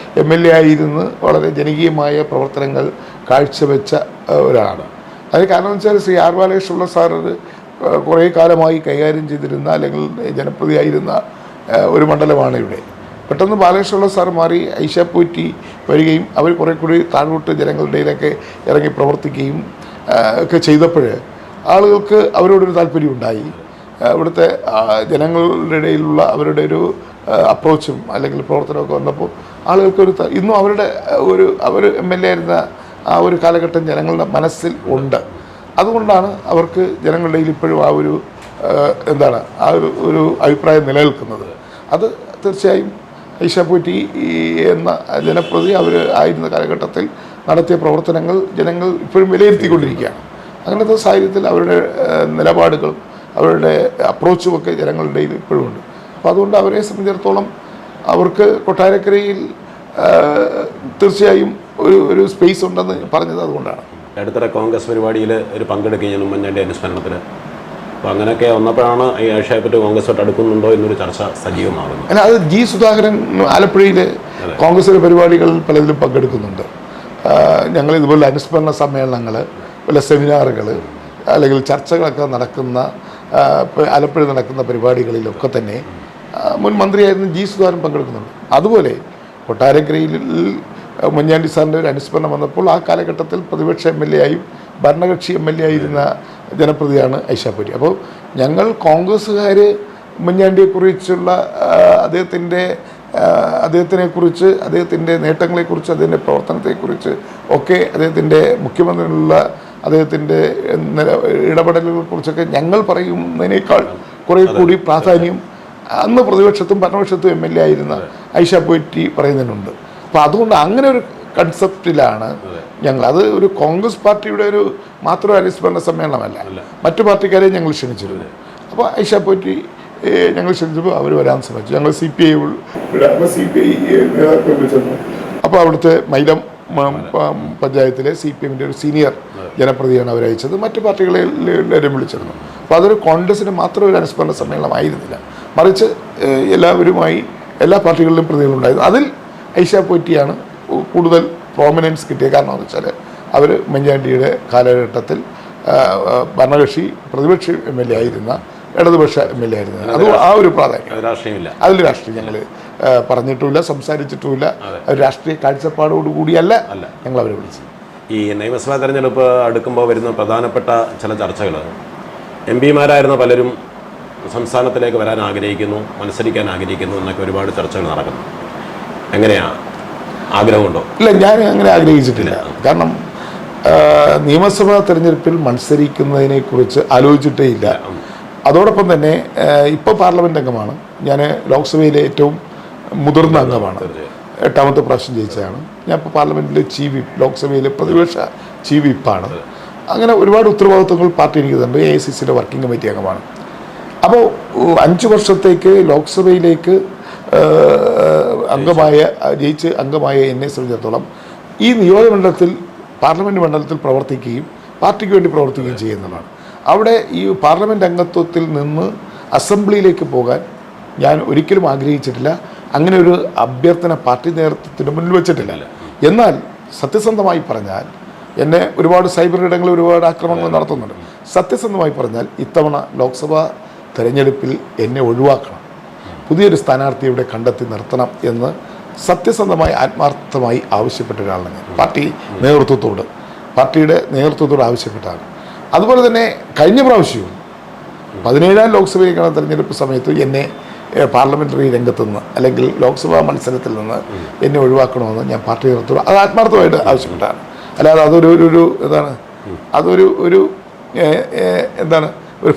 MLA ആയിരുന്ന് വളരെ ജനകീയമായ പ്രവർത്തനങ്ങൾ കാഴ്ചവെച്ച ഒരാളാണ്. അതിന് കാരണം എന്ന് വെച്ചാൽ ശ്രീ R. ബാലകൃഷ്ണപിള്ള സാർ കുറേ കാലമായി കൈകാര്യം ചെയ്തിരുന്ന അല്ലെങ്കിൽ ജനപ്രതിയായിരുന്ന ഒരു മണ്ഡലമാണ് ഇവിടെ. പെട്ടെന്ന് ബാലകൃഷ്ണപിള്ള സാർ മാറി ഐഷ പൊയ്റ്റി വരികയും അവർ കുറേ കൂടി താഴോട്ട് ജനങ്ങളുടെ ഇടയിലൊക്കെ ഇറങ്ങി പ്രവർത്തിക്കുകയും ഒക്കെ ചെയ്തപ്പോൾ ആളുകൾക്ക് അവരോടൊരു താല്പര്യം ഉണ്ടായി. ഇവിടുത്തെ ജനങ്ങളുടെ ഇടയിലുള്ള അവരുടെ ഒരു അപ്രോച്ചും അല്ലെങ്കിൽ പ്രവർത്തനമൊക്കെ വന്നപ്പോൾ ആളുകൾക്കൊരു ഇന്നും അവർ MLA ആയിരുന്ന ആ ഒരു കാലഘട്ടം ജനങ്ങളുടെ മനസ്സിൽ ഉണ്ട്. അതുകൊണ്ടാണ് അവർക്ക് ജനങ്ങളുടെ ഇടയിൽ ഇപ്പോഴും ആ ഒരു അഭിപ്രായം നിലനിൽക്കുന്നത്. അത് തീർച്ചയായും ഐഷ പൊയ്റ്റി എന്ന ജനപ്രതി അവർ ആയിരുന്ന കാലഘട്ടത്തിൽ നടത്തിയ പ്രവർത്തനങ്ങൾ ജനങ്ങൾ ഇപ്പോഴും വിലയിരുത്തിക്കൊണ്ടിരിക്കുകയാണ്. അങ്ങനത്തെ സാഹചര്യത്തിൽ അവരുടെ നിലപാടുകളും അവരുടെ അപ്രോച്ചുമൊക്കെ ജനങ്ങളുടെ ഇടയിൽ ഇപ്പോഴും ഉണ്ട്. അപ്പോൾ അതുകൊണ്ട് അവരെ സംബന്ധിച്ചിടത്തോളം അവർക്ക് കൊട്ടാരക്കരയിൽ തീർച്ചയായും ഒരു സ്പേസ് ഉണ്ടെന്ന് പറഞ്ഞത് അതുകൊണ്ടാണ്. അടുത്തിടെ കോൺഗ്രസ് പരിപാടിയിൽ ഒരു പങ്കെടുക്കുകയും ഉമ്മൻചാണ്ടി അനുസ്മരണത്തിൽ, അപ്പോൾ അങ്ങനെയൊക്കെ വന്നപ്പോഴാണ് ഈ ഐഷയെപ്പറ്റി കോൺഗ്രസോട്ട് അടുക്കുന്നുണ്ടോ എന്നൊരു ചർച്ച സജീവമാകുന്നത്. അല്ല, അത് G. സുധാകരൻ ആലപ്പുഴയിൽ കോൺഗ്രസിൻ്റെ പരിപാടികളിൽ പലതിലും പങ്കെടുക്കുന്നുണ്ട്. ഞങ്ങൾ ഇതുപോലെ അനുസ്മരണ സമ്മേളനങ്ങൾ, വല്ല സെമിനാറുകൾ അല്ലെങ്കിൽ ചർച്ചകളൊക്കെ നടക്കുന്ന ആലപ്പുഴ നടക്കുന്ന പരിപാടികളിലൊക്കെ തന്നെ മുൻ മന്ത്രിയായിരുന്ന G. സുധാകരൻ പങ്കെടുക്കുന്നുണ്ട്. അതുപോലെ കൊട്ടാരക്കരയിൽ ഉമ്മൻചാണ്ടി സാറിൻ്റെ ഒരു അനുസ്മരണം വന്നപ്പോൾ ആ കാലഘട്ടത്തിൽ പ്രതിപക്ഷ MLA ആയും ഭരണകക്ഷി MLA ആയിരുന്ന ജനപ്രതിയാണ് ഐഷ പൊയ്റ്റി. അപ്പോൾ ഞങ്ങൾ കോൺഗ്രസ്സുകാർ ഉമ്മൻചാണ്ടിയെക്കുറിച്ചുള്ള അദ്ദേഹത്തിനെക്കുറിച്ച്, അദ്ദേഹത്തിൻ്റെ നേട്ടങ്ങളെക്കുറിച്ച്, അദ്ദേഹത്തിൻ്റെ പ്രവർത്തനത്തെക്കുറിച്ച് ഒക്കെ, അദ്ദേഹത്തിൻ്റെ മുഖ്യമന്ത്രിയുള്ള അദ്ദേഹത്തിൻ്റെ ഇടപെടലുകളെക്കുറിച്ചൊക്കെ ഞങ്ങൾ പറയുന്നതിനേക്കാൾ കുറേ കൂടി പ്രാധാന്യം അന്ന് പ്രതിപക്ഷത്തും ഭരണപക്ഷത്തും MLA ആയിരുന്ന ഐഷ പൊയ്റ്റി പറയുന്നതിനുണ്ട്. അപ്പോൾ അതുകൊണ്ട് അങ്ങനെ ഒരു കൺസെപ്റ്റിലാണ് ഞങ്ങൾ. അത് ഒരു കോൺഗ്രസ് പാർട്ടിയുടെ മാത്രം അനുസ്മരണ സമ്മേളനമല്ല, മറ്റു പാർട്ടിക്കാരെ ഞങ്ങൾ ക്ഷണിച്ചിരുന്നു. അപ്പോൾ ഐഷ പൊയ്റ്റി ഞങ്ങൾ ക്ഷണിച്ചപ്പോൾ അവർ വരാൻ ശ്രമിച്ചു. ഞങ്ങൾ CPI നേതാക്കൾ വിളിച്ചിരുന്നു. അപ്പോൾ അവിടുത്തെ മൈലം പഞ്ചായത്തിലെ CPMൻ്റെ ഒരു സീനിയർ ജനപ്രതിയാണ് അവരയച്ചത്. മറ്റു പാർട്ടികളെല്ലാവരും വിളിച്ചിരുന്നു. അപ്പോൾ അതൊരു കോൺഗ്രസിന് മാത്രം ഒരു അനുസ്മരണ സമ്മേളനമായിരുന്നില്ല, മറിച്ച് എല്ലാവരുമായി എല്ലാ പാർട്ടികളിലും പ്രതികളുണ്ടായിരുന്നു. അതിൽ ഐഷ പൊയ്റ്റിയാണ് കൂടുതൽ പ്രോമിനൻസ് കിട്ടിയ. കാരണം എന്ന് വെച്ചാൽ അവർ ഉമ്മൻചാണ്ടിയുടെ കാലഘട്ടത്തിൽ ഭരണകക്ഷി പ്രതിപക്ഷ MLA ആയിരുന്ന, ഇടതുപക്ഷ MLA ആയിരുന്ന, അത് ആ ഒരു പ്രാധാന്യം അതിൽ രാഷ്ട്രീയം ഞങ്ങൾ പറഞ്ഞിട്ടുമില്ല, സംസാരിച്ചിട്ടുമില്ല. ഒരു രാഷ്ട്രീയ കാഴ്ചപ്പാടോടുകൂടിയല്ല ഞങ്ങൾ അവരെ വിളിച്ചത്. ഈ നിയമസഭാ തെരഞ്ഞെടുപ്പ് അടുക്കുമ്പോൾ വരുന്ന പ്രധാനപ്പെട്ട ചില ചർച്ചകൾ, MPമാരായിരുന്ന പലരും സംസ്ഥാനത്തിലേക്ക് വരാൻ ആഗ്രഹിക്കുന്നു, മത്സരിക്കാൻ ആഗ്രഹിക്കുന്നു എന്നൊക്കെ ഒരുപാട് ചർച്ചകൾ നടക്കുന്നു. എങ്ങനെയാണ്, ആഗ്രഹമുണ്ടോ? ഇല്ല, ഞാൻ അങ്ങനെ ആഗ്രഹിച്ചിട്ടില്ല. കാരണം നിയമസഭാ തെരഞ്ഞെടുപ്പിൽ മത്സരിക്കുന്നതിനെക്കുറിച്ച് ആലോചിച്ചിട്ടേ ഇല്ല. അതോടൊപ്പം തന്നെ ഇപ്പോൾ പാർലമെൻറ്റ് അംഗമാണ് ഞാൻ, ലോക്സഭയിലെ ഏറ്റവും മുതിർന്ന അംഗമാണ്, 8ാമത്തെ പ്രാവശ്യം ജയിച്ചതാണ് ഞാൻ. ഇപ്പോൾ പാർലമെൻറ്റിലെ ചീഫ് വിപ്പ്, ലോക്സഭയിലെ പ്രതിപക്ഷ ചീഫ് വിപ്പാണ്. അങ്ങനെ ഒരുപാട് ഉത്തരവാദിത്വങ്ങൾ പാർട്ടി എനിക്ക് തരുന്നുണ്ട്. AICCയുടെ വർക്കിംഗ് കമ്മിറ്റി അംഗമാണ്. അപ്പോൾ 5 വർഷത്തേക്ക് ലോക്സഭയിലേക്ക് ജയിച്ച് അംഗമായ എന്നെ സംബന്ധിച്ചിടത്തോളം ഈ നിയോജകമണ്ഡലത്തിൽ, പാർലമെൻറ്റ് മണ്ഡലത്തിൽ പ്രവർത്തിക്കുകയും പാർട്ടിക്ക് വേണ്ടി പ്രവർത്തിക്കുകയും ചെയ്യുന്നതാണ്. അവിടെ ഈ പാർലമെൻറ്റ് അംഗത്വത്തിൽ നിന്ന് അസംബ്ലിയിലേക്ക് പോകാൻ ഞാൻ ഒരിക്കലും ആഗ്രഹിച്ചിട്ടില്ല. അങ്ങനെ ഒരു അഭ്യർത്ഥന പാർട്ടി നേതൃത്വത്തിന് മുന്നിൽ വെച്ചിട്ടില്ല. എന്നാൽ സത്യസന്ധമായി പറഞ്ഞാൽ, എന്നെ ഒരുപാട് സൈബർ ഇടങ്ങളിൽ ഒരുപാട് ആക്രമണങ്ങൾ നടത്തുന്നുണ്ട്. സത്യസന്ധമായി പറഞ്ഞാൽ ഇത്തവണ ലോക്സഭാ തെരഞ്ഞെടുപ്പിൽ എന്നെ ഒഴിവാക്കണം, പുതിയൊരു സ്ഥാനാർത്ഥിയെ ഇവിടെ കണ്ടെത്തി നിർത്തണം എന്ന് സത്യസന്ധമായി ആത്മാർത്ഥമായി ആവശ്യപ്പെട്ട ഒരാളാണ് ഞാൻ. പാർട്ടിയുടെ നേതൃത്വത്തോട് ആവശ്യപ്പെട്ടാണ്. അതുപോലെ തന്നെ കഴിഞ്ഞ പ്രാവശ്യവും 17ാം ലോക്സഭയിലേക്കുള്ള തെരഞ്ഞെടുപ്പ് സമയത്ത് എന്നെ പാർലമെൻ്ററി രംഗത്തു നിന്ന് അല്ലെങ്കിൽ ലോക്സഭാ മത്സരത്തിൽ നിന്ന് എന്നെ ഒഴിവാക്കണമെന്ന് ഞാൻ പാർട്ടി നേതൃത്വത്തോട് അത് ആത്മാർത്ഥമായിട്ട് ആവശ്യപ്പെട്ടാണ്. അല്ലാതെ അതൊരു ഒരു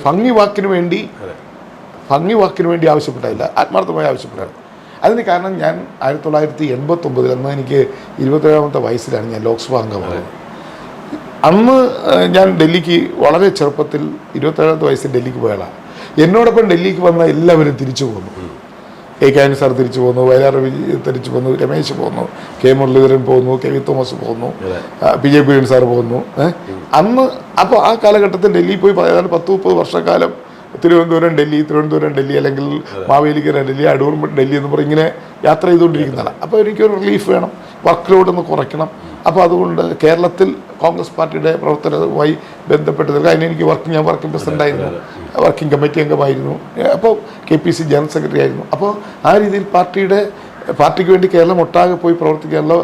ഭംഗി വാക്കിന് വേണ്ടി ഭംഗി വാക്കിന് വേണ്ടി ആവശ്യപ്പെട്ടില്ല, ആത്മാർത്ഥമായി ആവശ്യപ്പെട്ടാണ്. അതിന് കാരണം ഞാൻ 1989 അന്ന് എനിക്ക് 27ാമത്തെ വയസ്സിലാണ് ഞാൻ ലോക്സഭാ അംഗമായത്. അന്ന് ഞാൻ ഡൽഹിക്ക് വളരെ ചെറുപ്പത്തിൽ 27ാമത്തെ വയസ്സിൽ ഡൽഹിക്ക് പോയതാണ്. എന്നോടൊപ്പം ഡൽഹിക്ക് വന്ന എല്ലാവരും തിരിച്ചു പോന്നു. എ കെ ആന്റണി സാർ തിരിച്ചു പോന്നു, വയലാർ തിരിച്ചു പോന്നു, രമേശ് പോന്നു, കെ മുരളീധരൻ പോന്നു, കെ വി തോമസ് പോന്നു, പി ജെ പി സാർ പോന്നു. അന്ന് അപ്പോൾ ആ കാലഘട്ടത്തിൽ ഡൽഹിയിൽ പോയി ഏതാണ്ട് 10-30 വർഷക്കാലം തിരുവനന്തപുരം ഡൽഹി അല്ലെങ്കിൽ മാവേലിക്കര ഡൽഹി, അടൂർ ഡൽഹി എന്ന് പറഞ്ഞ് ഇങ്ങനെ യാത്ര ചെയ്തുകൊണ്ടിരിക്കുന്നതാണ്. അപ്പോൾ എനിക്കൊരു റിലീഫ് വേണം, വർക്ക് ലോഡ് ഒന്ന് കുറയ്ക്കണം. അപ്പോൾ അതുകൊണ്ട് കേരളത്തിൽ കോൺഗ്രസ് പാർട്ടിയുടെ പ്രവർത്തനവുമായി ബന്ധപ്പെട്ട് അതിന് എനിക്ക് ഞാൻ വർക്കിംഗ് പ്രസിഡൻ്റായിരുന്നു, വർക്കിംഗ് കമ്മിറ്റി അംഗമായിരുന്നു, അപ്പോൾ KPC ജനറൽ സെക്രട്ടറി ആയിരുന്നു. അപ്പോൾ ആ രീതിയിൽ പാർട്ടിക്ക് വേണ്ടി കേരളം ഒട്ടാകെ പോയി പ്രവർത്തിക്കാനുള്ള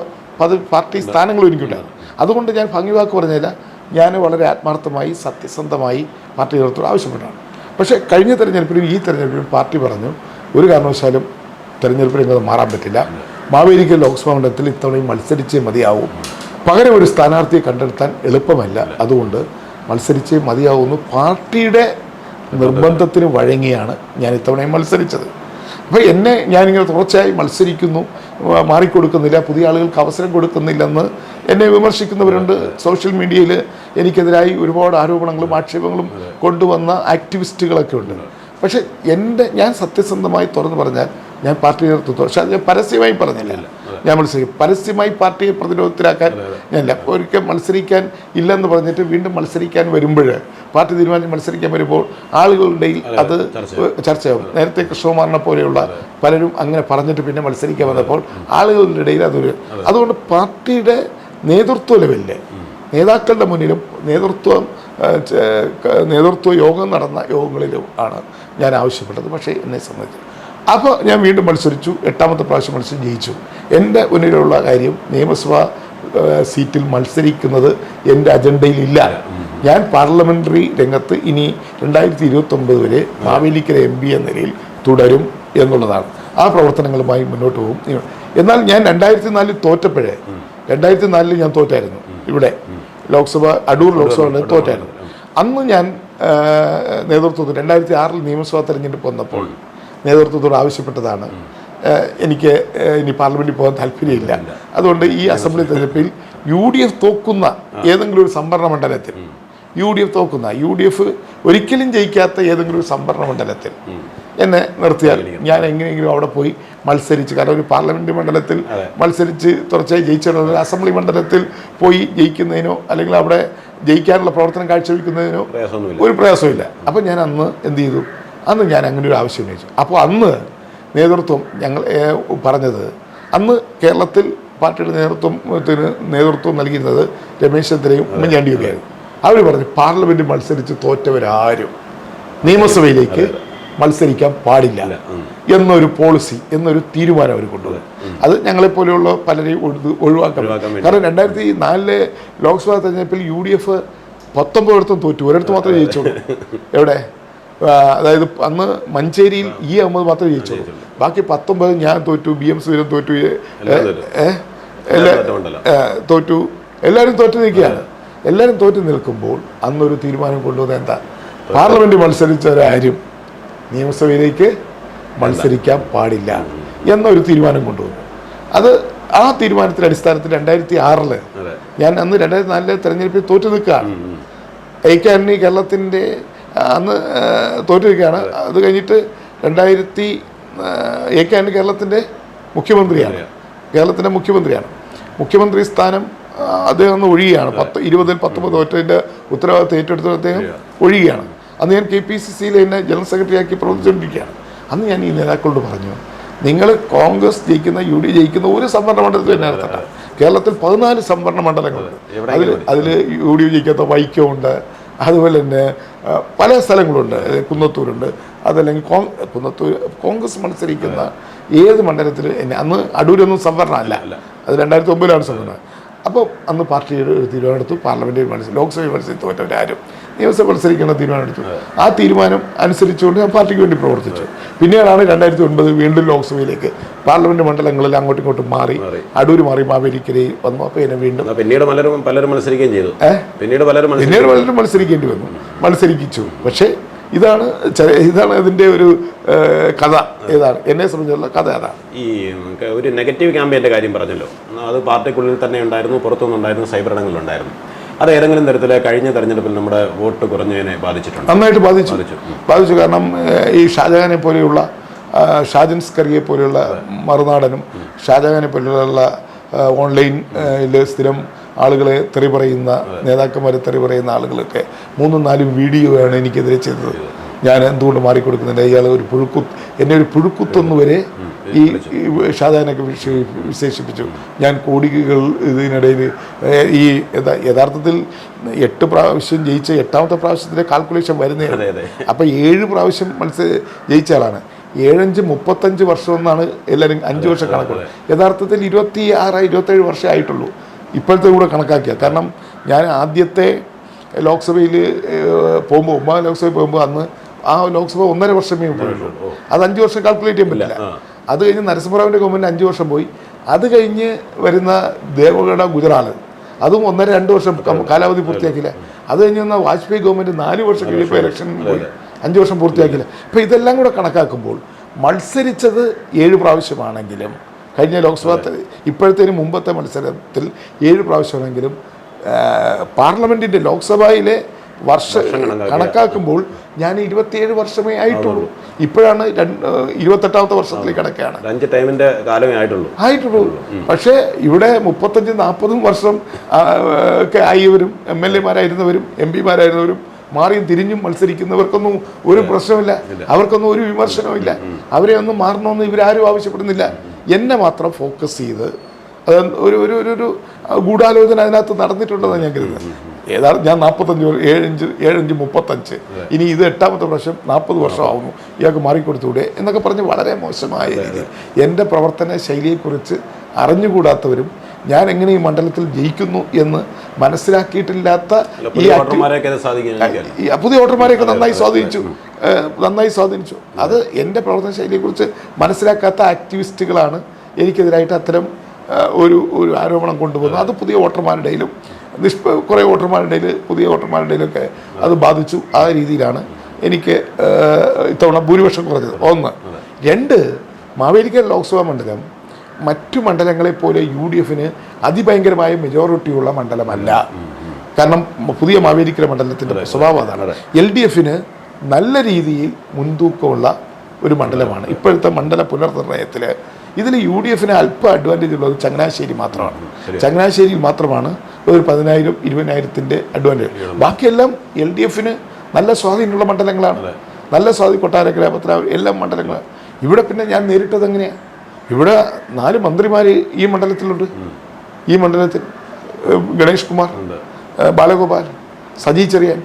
പാർട്ടി സ്ഥാനങ്ങളും എനിക്കുണ്ടായിരുന്നു. അതുകൊണ്ട് ഞാൻ ഭംഗിവാക്ക് പറഞ്ഞില്ല, ഞാൻ വളരെ ആത്മാർത്ഥമായി സത്യസന്ധമായി പാർട്ടി നേതൃത്വം ആവശ്യപ്പെട്ടാണ്. പക്ഷേ കഴിഞ്ഞ തെരഞ്ഞെടുപ്പിലും ഈ തെരഞ്ഞെടുപ്പിലും പാർട്ടി പറഞ്ഞു ഒരു കാരണവശാലും തെരഞ്ഞെടുപ്പിൽ ഇങ്ങനെ മാറാൻ പറ്റില്ല, മാവേലിക്കൽ ലോക്സഭാ മണ്ഡലത്തിൽ ഇത്തവണയും മത്സരിച്ചേ മതിയാവും, പകരം ഒരു സ്ഥാനാർത്ഥിയെ കണ്ടെത്താൻ എളുപ്പമല്ല, അതുകൊണ്ട് മത്സരിച്ചേ മതിയാവുന്നു. പാർട്ടിയുടെ നിർബന്ധത്തിന് വഴങ്ങിയാണ് ഞാൻ ഇത്തവണയും മത്സരിച്ചത്. അപ്പോൾ ഞാനിങ്ങനെ തുടർച്ചയായി മത്സരിക്കുന്നു, മാറിക്കൊടുക്കുന്നില്ല, പുതിയ ആളുകൾക്ക് അവസരം കൊടുക്കുന്നില്ലെന്ന് എന്നെ വിമർശിക്കുന്നവരുണ്ട്. സോഷ്യൽ മീഡിയയിൽ എനിക്കെതിരായി ഒരുപാട് ആരോപണങ്ങളും ആക്ഷേപങ്ങളും കൊണ്ടുവന്ന ആക്ടിവിസ്റ്റുകളൊക്കെ ഉണ്ട്. പക്ഷേ ഞാൻ സത്യസന്ധമായി തുറന്നു പറഞ്ഞാൽ ഞാൻ പാർട്ടി നേതൃത്വം, പക്ഷേ അത് ഞാൻ പരസ്യമായി പറഞ്ഞില്ല. ഞാൻ പരസ്യമായി പാർട്ടിയെ പ്രതിരോധത്തിലാക്കാൻ ഞാനില്ല. ഒരിക്കൽ മത്സരിക്കാൻ ഇല്ലെന്ന് പറഞ്ഞിട്ട് വീണ്ടും മത്സരിക്കാൻ വരുമ്പോൾ, പാർട്ടി തീരുമാനിച്ച് മത്സരിക്കാൻ വരുമ്പോൾ ആളുകളുടെ അത് ചർച്ചയാവും. നേരത്തെ കൃഷ്ണകുമാറിനെ പോലെയുള്ള പലരും അങ്ങനെ പറഞ്ഞിട്ട് പിന്നെ മത്സരിക്കാൻ വന്നപ്പോൾ ആളുകളുടെ ഇടയിൽ അതുകൊണ്ട് പാർട്ടിയുടെ നേതൃത്വ ലെവലില് നേതാക്കളുടെ മുന്നിലും നേതൃത്വ യോഗം നടന്ന യോഗങ്ങളിലും ആണ് ഞാൻ ആവശ്യപ്പെട്ടത്. പക്ഷേ എന്നെ സംബന്ധിച്ച് അപ്പോൾ ഞാൻ വീണ്ടും മത്സരിച്ചു, 8ാമത്തെ പ്രാവശ്യം മത്സരം ജയിച്ചു. എൻ്റെ മുന്നിലുള്ള കാര്യം നിയമസഭാ സീറ്റിൽ മത്സരിക്കുന്നത് എൻ്റെ അജണ്ടയിലില്ല. ഞാൻ പാർലമെൻ്ററി രംഗത്ത് ഇനി 2029 വരെ മാവേലിക്കര MP എന്ന നിലയിൽ തുടരും എന്നുള്ളതാണ്. ആ പ്രവർത്തനങ്ങളുമായി മുന്നോട്ട് പോകും. എന്നാൽ ഞാൻ 2004 തോറ്റപ്പോഴേ, 2004 ഞാൻ തോറ്റായിരുന്നു ഇവിടെ അടൂർ ലോക്സഭ തോറ്റായിരുന്നു. അന്ന് ഞാൻ നേതൃത്വത്തിൽ 2006 നിയമസഭാ തെരഞ്ഞെടുപ്പ് വന്നപ്പോൾ നേതൃത്വത്തോട് ആവശ്യപ്പെട്ടതാണ്, എനിക്ക് ഇനി പാർലമെൻറ്റിൽ പോകാൻ താല്പര്യമില്ല, അതുകൊണ്ട് ഈ അസംബ്ലി തെരഞ്ഞെടുപ്പിൽ UDF തോക്കുന്ന ഏതെങ്കിലും ഒരു സംവരണ മണ്ഡലത്തിൽ UDF ഒരിക്കലും ജയിക്കാത്ത ഏതെങ്കിലും ഒരു സംവരണ മണ്ഡലത്തിൽ എന്നെ നിർത്തിയാൽ ഞാൻ എങ്ങനെയെങ്കിലും അവിടെ പോയി മത്സരിച്ച്, കാരണം ഒരു പാർലമെൻറ്റ് മണ്ഡലത്തിൽ മത്സരിച്ച് തുടർച്ചയായി ജയിച്ചിട്ടുള്ളത് അസംബ്ലി മണ്ഡലത്തിൽ പോയി ജയിക്കുന്നതിനോ അല്ലെങ്കിൽ അവിടെ ജയിക്കാനുള്ള പ്രവർത്തനം കാഴ്ചവെക്കുന്നതിനോ ഒരു പ്രയാസമില്ല. അപ്പോൾ ഞാൻ അന്ന് എന്ത് ചെയ്തു, അന്ന് ഞാൻ അങ്ങനെ ഒരു ആവശ്യം ഉന്നയിച്ചു. അപ്പോൾ അന്ന് നേതൃത്വം ഞങ്ങൾ പറഞ്ഞത്, അന്ന് കേരളത്തിൽ പാർട്ടിയുടെ നേതൃത്വം നൽകിയിരുന്നത് രമേശ് ചെന്നിത്തലയും ഉമ്മൻചാണ്ടിയൊക്കെ ആയിരുന്നു. അവർ പറഞ്ഞു പാർലമെൻറ്റിൽ മത്സരിച്ച് തോറ്റവരാരും നിയമസഭയിലേക്ക് മത്സരിക്കാൻ പാടില്ല എന്നൊരു പോളിസി, എന്നൊരു തീരുമാനം അവർ കൊണ്ടുവന്നു. അത് ഞങ്ങളെപ്പോലെയുള്ള പലരെയും ഒഴിവാക്കാൻ. കാരണം 2004 ലോക്സഭാ തെരഞ്ഞെടുപ്പിൽ UDF 19 തോറ്റു, ഒരിടത്ത് മാത്രമേ ജയിച്ചുള്ളൂ. എവിടെ? അതായത് അന്ന് മഞ്ചേരിയിൽ അഹമ്മദ് മാത്രമേ ജയിച്ചുള്ളൂ. ബാക്കി 19 ഞാൻ തോറ്റു, BM സുരേന്ദ്രൻ തോറ്റു, തോറ്റു, എല്ലാവരും തോറ്റു നിൽക്കുകയാണ്. എല്ലാവരും തോറ്റു നിൽക്കുമ്പോൾ അന്നൊരു തീരുമാനം കൊണ്ടുവന്നത് എന്താ, പാർലമെൻറ്റ് മത്സരിച്ചവരാരും നിയമസഭയിലേക്ക് മത്സരിക്കാൻ പാടില്ല എന്നൊരു തീരുമാനം കൊണ്ടുവന്നു. ആ തീരുമാനത്തിൻ്റെ അടിസ്ഥാനത്തിൽ 2006 ഞാൻ അന്ന് 2004 തെരഞ്ഞെടുപ്പിൽ തോറ്റു നിൽക്കുകയാണ്. എ കെ ആന്റണി കേരളത്തിൻ്റെ അന്ന് തോറ്റു നിൽക്കുകയാണ്. അത് കഴിഞ്ഞിട്ട് എ കെ ആന്റണി കേരളത്തിൻ്റെ മുഖ്യമന്ത്രിയാണ്. മുഖ്യമന്ത്രി സ്ഥാനം അദ്ദേഹം അന്ന് ഒഴിയുകയാണ്. 20-19 തോറ്റതിൻ്റെ ഉത്തരവാദിത്തം ഏറ്റെടുത്ത അദ്ദേഹം ഒഴിയുകയാണ്. അന്ന് ഞാൻ KPCCയിൽ എന്നെ ജനറൽ സെക്രട്ടറി ആക്കി പ്രവർത്തിച്ചുകൊണ്ടിരിക്കുകയാണ്. അന്ന് ഞാൻ ഈ നേതാക്കളോട് പറഞ്ഞു, നിങ്ങൾ കോൺഗ്രസ് ജയിക്കുന്ന UD ജയിക്കുന്ന ഒരു സംവരണ മണ്ഡലത്തിൽ തന്നെ നടത്തട്ടെ. കേരളത്തിൽ 14 സംവരണ മണ്ഡലങ്ങളുണ്ട്. അതിൽ UD ജയിക്കാത്ത വൈക്കമുണ്ട്, അതുപോലെ തന്നെ പല സ്ഥലങ്ങളുണ്ട്, കുന്നത്തൂരുണ്ട്, അതല്ലെങ്കിൽ കോൺഗ്രസ് മത്സരിക്കുന്ന ഏത് മണ്ഡലത്തിൽ അന്ന് അടൂരൊന്നും സംവരണമല്ല, അത് 2009 സംവരണം. അപ്പോൾ അന്ന് പാർട്ടിയുടെ ഒരു തീരുമാനമെടുത്തു, പാർലമെൻറ്റിൽ ലോക്സഭയിൽ മത്സരിച്ച് തോറ്റവരാരും നിയമസഭ മത്സരിക്കുന്ന തീരുമാനമെടുത്തു. ആ തീരുമാനം അനുസരിച്ചുകൊണ്ട് ഞാൻ പാർട്ടിക്ക് വേണ്ടി പ്രവർത്തിച്ചു. പിന്നീടാണ് 2009 വീണ്ടും ലോക്സഭയിലേക്ക് പാർലമെന്റ് മണ്ഡലങ്ങളിൽ അങ്ങോട്ടും ഇങ്ങോട്ടും മാറി, അടൂർ മാറി, മാവേലിക്കരയിൽ വന്നു. അപ്പോൾ എന്നെ വീണ്ടും പലരും മത്സരിക്കുകയും ചെയ്തു. പിന്നീട് പലരും മത്സരിക്കേണ്ടി വന്നു, മത്സരിപ്പിച്ചു. പക്ഷേ ഇതാണ് ഇതിൻ്റെ ഒരു കഥ. ഏതാണ് എന്നെ സംബന്ധിച്ചുള്ള കഥ അതാണ്. ഈ ഒരു നെഗറ്റീവ് ക്യാമ്പയിൻ്റെ കാര്യം പറഞ്ഞല്ലോ, അത് പാർട്ടിക്കുള്ളിൽ തന്നെ ഉണ്ടായിരുന്നു, പുറത്തുനിന്നുണ്ടായിരുന്നു, സൈബർ ഇടങ്ങളിലുണ്ടായിരുന്നു. അത് ഏതെങ്കിലും തരത്തിൽ കഴിഞ്ഞ തെരഞ്ഞെടുപ്പിൽ നമ്മുടെ വോട്ട് കുറഞ്ഞതിനെ ബാധിച്ചിട്ടുണ്ട്? നന്നായിട്ട് ബാധിച്ചു. കാരണം ഈ ഷാജഹാനെ പോലെയുള്ള ഷാജൻ സ്കറിയെ പോലെയുള്ള മറുനാടനും ഷാജഹാനെ പോലെയുള്ള ഓൺലൈനിൽ സ്ഥിരം ആളുകളെ തെറി പറയുന്ന നേതാക്കന്മാരെ തെറി പറയുന്ന ആളുകളൊക്കെ 3-4 വീഡിയോയാണ് എനിക്കെതിരെ ചെയ്തത്. ഞാൻ എന്തുകൊണ്ട് മാറിക്കൊടുക്കുന്നില്ല, ഇയാൾ എന്നെ ഒരു പുഴുക്കുത്തൊന്നു വരെ ഈ ഷാജഹാനൊക്കെ വിശേഷിപ്പിച്ചു. ഞാൻ കോടികൾ ഇതിനിടയിൽ ഈ യഥാർത്ഥത്തിൽ 8 പ്രാവശ്യം ജയിച്ച 8ാമത്തെ പ്രാവശ്യത്തിൻ്റെ കാൽക്കുലേഷൻ വരുന്നതാണ്. അപ്പം 7 പ്രാവശ്യം ജയിച്ച ആളാണ്. 7-5 35 വർഷം എന്നാണ് എല്ലാവരും 5 വർഷം കണക്കുള്ളത്. യഥാർത്ഥത്തിൽ 26-27 വർഷമേ ആയിട്ടുള്ളൂ ഇപ്പോഴത്തെ കൂടെ കണക്കാക്കിയ. കാരണം ഞാൻ ആദ്യത്തെ ലോക്സഭയിൽ പോകുമ്പോൾ 9 ലോക്സഭയിൽ പോകുമ്പോൾ അന്ന് ആ ലോക്സഭ 1.5 വർഷമേ പോയുള്ളൂ. അത് 5 വർഷം കാൽക്കുലേറ്റ് ചെയ്യാൻ പറ്റില്ല. അത് കഴിഞ്ഞ് നരസിംഹറാവിൻ്റെ ഗവൺമെൻറ് 5 വർഷം പോയി. അത് കഴിഞ്ഞ് വരുന്ന ദേവഗഡ ഗുജറാത്ത് അതും 1.5-2 വർഷം കാലാവധി പൂർത്തിയാക്കില്ല. അത് കഴിഞ്ഞ് വന്ന വാജ്പേയി ഗവൺമെൻറ് 4 വർഷം കഴിയുമ്പോൾ ഇലക്ഷൻ പോയി 5 വർഷം പൂർത്തിയാക്കില്ല. അപ്പോൾ ഇതെല്ലാം കൂടെ കണക്കാക്കുമ്പോൾ മത്സരിച്ചത് 7 പ്രാവശ്യമാണെങ്കിലും കഴിഞ്ഞ ലോക്സഭ ഇപ്പോഴത്തേന് മുമ്പത്തെ മത്സരത്തിൽ 7 പ്രാവശ്യമാണെങ്കിലും പാർലമെൻറ്റിൻ്റെ ലോക്സഭയിലെ കണക്കാക്കുമ്പോൾ ഞാൻ 27 വർഷമേ ആയിട്ടുള്ളൂ. ഇപ്പോഴാണ് 28ാമത്തെ വർഷത്തിലേക്ക് കണക്കാണ്. 5 ടൈമിൻ്റെ കാലമേ ആയിട്ടുള്ളൂ. പക്ഷേ ഇവിടെ 35-40 വർഷം ഒക്കെ ആയവരും MLA-മാരായിരുന്നവരും MP-മാരായിരുന്നവരും മാറിയും തിരിഞ്ഞും മത്സരിക്കുന്നവർക്കൊന്നും ഒരു പ്രശ്നമില്ല, അവർക്കൊന്നും ഒരു വിമർശനവും ഇല്ല. അവരെ ഒന്നും മാറണമെന്ന് ഇവരാരും ആവശ്യപ്പെടുന്നില്ല. എന്നെ മാത്രം ഫോക്കസ് ചെയ്ത് അത് ഒരു ഗൂഢാലോചന അതിനകത്ത് നടന്നിട്ടുണ്ടെന്ന് ഞാൻ കരുതുന്നത്. ഏതാണ് ഞാൻ 45 ഇനി ഇത് 8ാമത്തെ പ്രാവശ്യം 40 വർഷമാവുന്നു, ഇയാൾക്ക് മാറിക്കൊടുത്തൂടെ എന്നൊക്കെ പറഞ്ഞ് വളരെ മോശമായ രീതിയിൽ എൻ്റെ പ്രവർത്തന ശൈലിയെക്കുറിച്ച് അറിഞ്ഞുകൂടാത്തവരും ഞാൻ എങ്ങനെ ഈ മണ്ഡലത്തിൽ ജയിക്കുന്നു എന്ന് മനസ്സിലാക്കിയിട്ടില്ലാത്ത പുതിയ വോട്ടർമാരെയൊക്കെ നന്നായി സ്വാധീനിച്ചു. അത് എൻ്റെ പ്രവർത്തന ശൈലിയെക്കുറിച്ച് മനസ്സിലാക്കാത്ത ആക്ടിവിസ്റ്റുകളാണ് എനിക്കെതിരായിട്ട് അത്തരം ഒരു ആരോപണം കൊണ്ടുപോകുന്നത്. അത് പുതിയ വോട്ടർമാരുടെയിലും കുറേ പുതിയ വോട്ടർമാരുടെയിലൊക്കെ അത് ബാധിച്ചു. ആ രീതിയിലാണ് എനിക്ക് ഇത്തവണ ഭൂരിപക്ഷം കുറഞ്ഞത്. 1. 2, മാവേലിക്കര ലോക്സഭാ മണ്ഡലം മറ്റു മണ്ഡലങ്ങളെപ്പോലെ UDFന് അതിഭയങ്കരമായ മെജോറിറ്റിയുള്ള മണ്ഡലമല്ല. കാരണം പുതിയ മാവേലിക്കര മണ്ഡലത്തിൻ്റെ സ്വഭാവം അതാണ്. LDFന് നല്ല രീതിയിൽ മുൻതൂക്കമുള്ള ഒരു മണ്ഡലമാണ്. ഇപ്പോഴത്തെ മണ്ഡല പുനർനിർണയത്തിൽ ഇതിൽ UDFന് അല്പം അഡ്വാൻറ്റേജ് ഉള്ളത് ചങ്ങനാശ്ശേരി മാത്രമാണ്. ചങ്ങനാശ്ശേരിയിൽ മാത്രമാണ് ഒരു 10,000-20,000 അഡ്വാൻറ്റേജ്. ബാക്കിയെല്ലാം LDFന് നല്ല സ്വാധീനമുള്ള മണ്ഡലങ്ങളാണ്. നല്ല സ്വാധീനം കൊട്ടാരക്കര, പത്തനാപുരം എല്ലാം മണ്ഡലങ്ങളാണ്. ഇവിടെ പിന്നെ ഞാൻ നേരിട്ടത് എങ്ങനെയാണ്? ഇവിടെ 4 മന്ത്രിമാർ ഈ മണ്ഡലത്തിലുണ്ട്. ഈ മണ്ഡലത്തിൽ ഗണേഷ് കുമാർ, ബാലഗോപാൽ, സജി ചെറിയാൻ,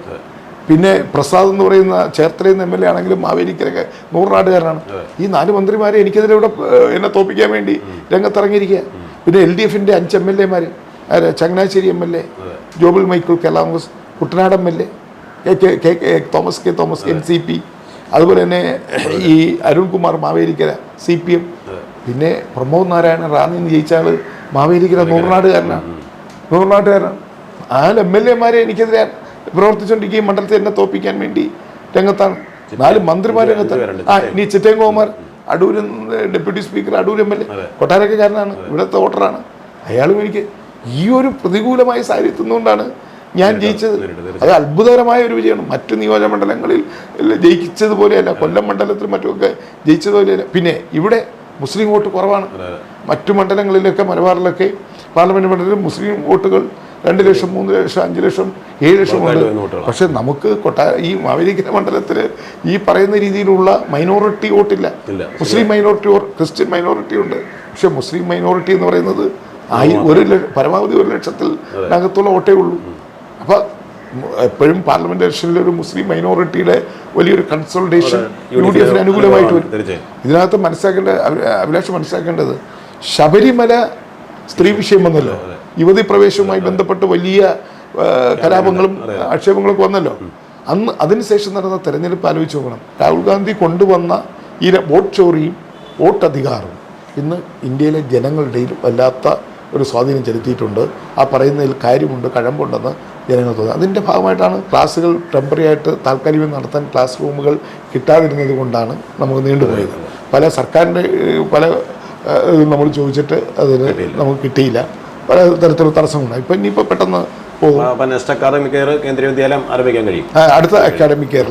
പിന്നെ പ്രസാദ് എന്ന് പറയുന്ന ചേർത്തലയിൽ നിന്ന് MLA ആണെങ്കിലും മാവേലിക്കരൊക്കെ 100 നാട്ടുകാരനാണ്. ഈ 4 മന്ത്രിമാരെ എനിക്കെതിരെ ഇവിടെ എന്നെ തോപ്പിക്കാൻ വേണ്ടി രംഗത്തിറങ്ങിയിരിക്കുക. പിന്നെ LDFൻ്റെ 5 MLA-മാർ, Changanassery MLA Jobil Michael Kerala Congress, Kuttanad MLA Thomas NCP, അതുപോലെ തന്നെ ഈ അരുൺകുമാർ മാവേലിക്കര CPM, പിന്നെ പ്രമോദ് നാരായണൻ റാന്നിയിൽ നിന്ന് ജയിച്ച ആൾ മാവേലിക്കര 100 നാട്ടുകാരനാണ്. 4 MLA-മാരെ എനിക്കെതിരെ പ്രവർത്തിച്ചുകൊണ്ടിരിക്കുകയും മണ്ഡലത്തിൽ എന്നെ തോപ്പിക്കാൻ വേണ്ടി രംഗത്താണ്. 4 മന്ത്രിമാർ രംഗത്താണ്. ഇനി ചിറ്റേങ്കോമാർ, Adoor deputy speaker, Adoor MLA കൊട്ടാരക്കാരനാണ്, ഇവിടുത്തെ വോട്ടറാണ്. അയാളും എനിക്ക് ഈ ഒരു പ്രതികൂലമായ സാഹചര്യത്തിൽ നിന്നുകൊണ്ടാണ് ഞാൻ ജയിച്ചത്. അത് അത്ഭുതകരമായ ഒരു വിജയമാണ്. മറ്റു നിയോജകമണ്ഡലങ്ങളിൽ ജയിച്ചതുപോലെയല്ല, കൊല്ലം മണ്ഡലത്തിൽ മറ്റുമൊക്കെ ജയിച്ചതുപോലെയല്ല. പിന്നെ ഇവിടെ മുസ്ലിം വോട്ട് കുറവാണ്. മറ്റു മണ്ഡലങ്ങളിലൊക്കെ മലബാറിലൊക്കെ പാർലമെൻറ്റ് മണ്ഡലത്തിൽ മുസ്ലിം വോട്ടുകൾ 2 ലക്ഷം, 3 ലക്ഷം, 5 ലക്ഷം, 7 ലക്ഷം ഉണ്ട്. പക്ഷെ നമുക്ക് ഈ മാവേലിക്കര മണ്ഡലത്തിൽ ഈ പറയുന്ന രീതിയിലുള്ള മൈനോറിറ്റി വോട്ടില്ല. മുസ്ലിം മൈനോറിറ്റി, ക്രിസ്ത്യൻ മൈനോറിറ്റി ഉണ്ട്. പക്ഷെ മുസ്ലിം മൈനോറിറ്റി എന്ന് പറയുന്നത് പരമാവധി 1 ലക്ഷത്തിനകത്തുള്ള വോട്ടേ ഉള്ളൂ. അപ്പോൾ എപ്പോഴും പാർലമെന്റ് ഇലക്ഷനിൽ ഒരു മുസ്ലിം മൈനോറിറ്റിയുടെ വലിയൊരു കൺസോൾട്ടേഷൻ UDFന് അനുകൂലമായിട്ട് വരും. ഇതിനകത്ത് അഭിലാഷ് മനസ്സിലാക്കേണ്ടത്, ശബരിമല സ്ത്രീ വിഷയം വന്നല്ലോ, യുവതി പ്രവേശവുമായി ബന്ധപ്പെട്ട് വലിയ കലാപങ്ങളും ആക്ഷേപങ്ങളൊക്കെ വന്നല്ലോ. അതിനുശേഷം നടന്ന തെരഞ്ഞെടുപ്പ് ആലോചിച്ച് നോക്കണം. രാഹുൽ ഗാന്ധി കൊണ്ടുവന്ന ഈ വോട്ട് ചോറിയും വോട്ടധികാരവും ഇന്ന് ഇന്ത്യയിലെ ജനങ്ങളുടെയും വല്ലാത്ത ഒരു സ്വാധീനം ചെലുത്തിയിട്ടുണ്ട്. ആ പറയുന്നതിൽ കാര്യമുണ്ട്, കഴമ്പുണ്ടെന്ന് ജനങ്ങൾ തോന്നുന്നത്. അതിൻ്റെ ഭാഗമായിട്ടാണ് ക്ലാസ്സുകൾ ടെമ്പററി ആയിട്ട് താൽക്കാലികം നടത്താൻ ക്ലാസ് റൂമുകൾ കിട്ടാതിരുന്നത് കൊണ്ടാണ് നമുക്ക് നീണ്ടുപോയത്. പല സർക്കാരിൻ്റെ പല നമ്മൾ ചോദിച്ചിട്ട് അതിന് നമുക്ക് കിട്ടിയില്ല. പല തരത്തിലുള്ള തടസ്സങ്ങളുണ്ടായി. ഇപ്പം ഇനിയിപ്പോൾ പെട്ടെന്ന് പോകും. നെക്സ്റ്റ് അക്കാദമിക് ഇയർ കേന്ദ്രീയ വിദ്യാലയം ആരംഭിക്കാൻ കഴിയും. അടുത്ത അക്കാഡമിക് ഇയറിൽ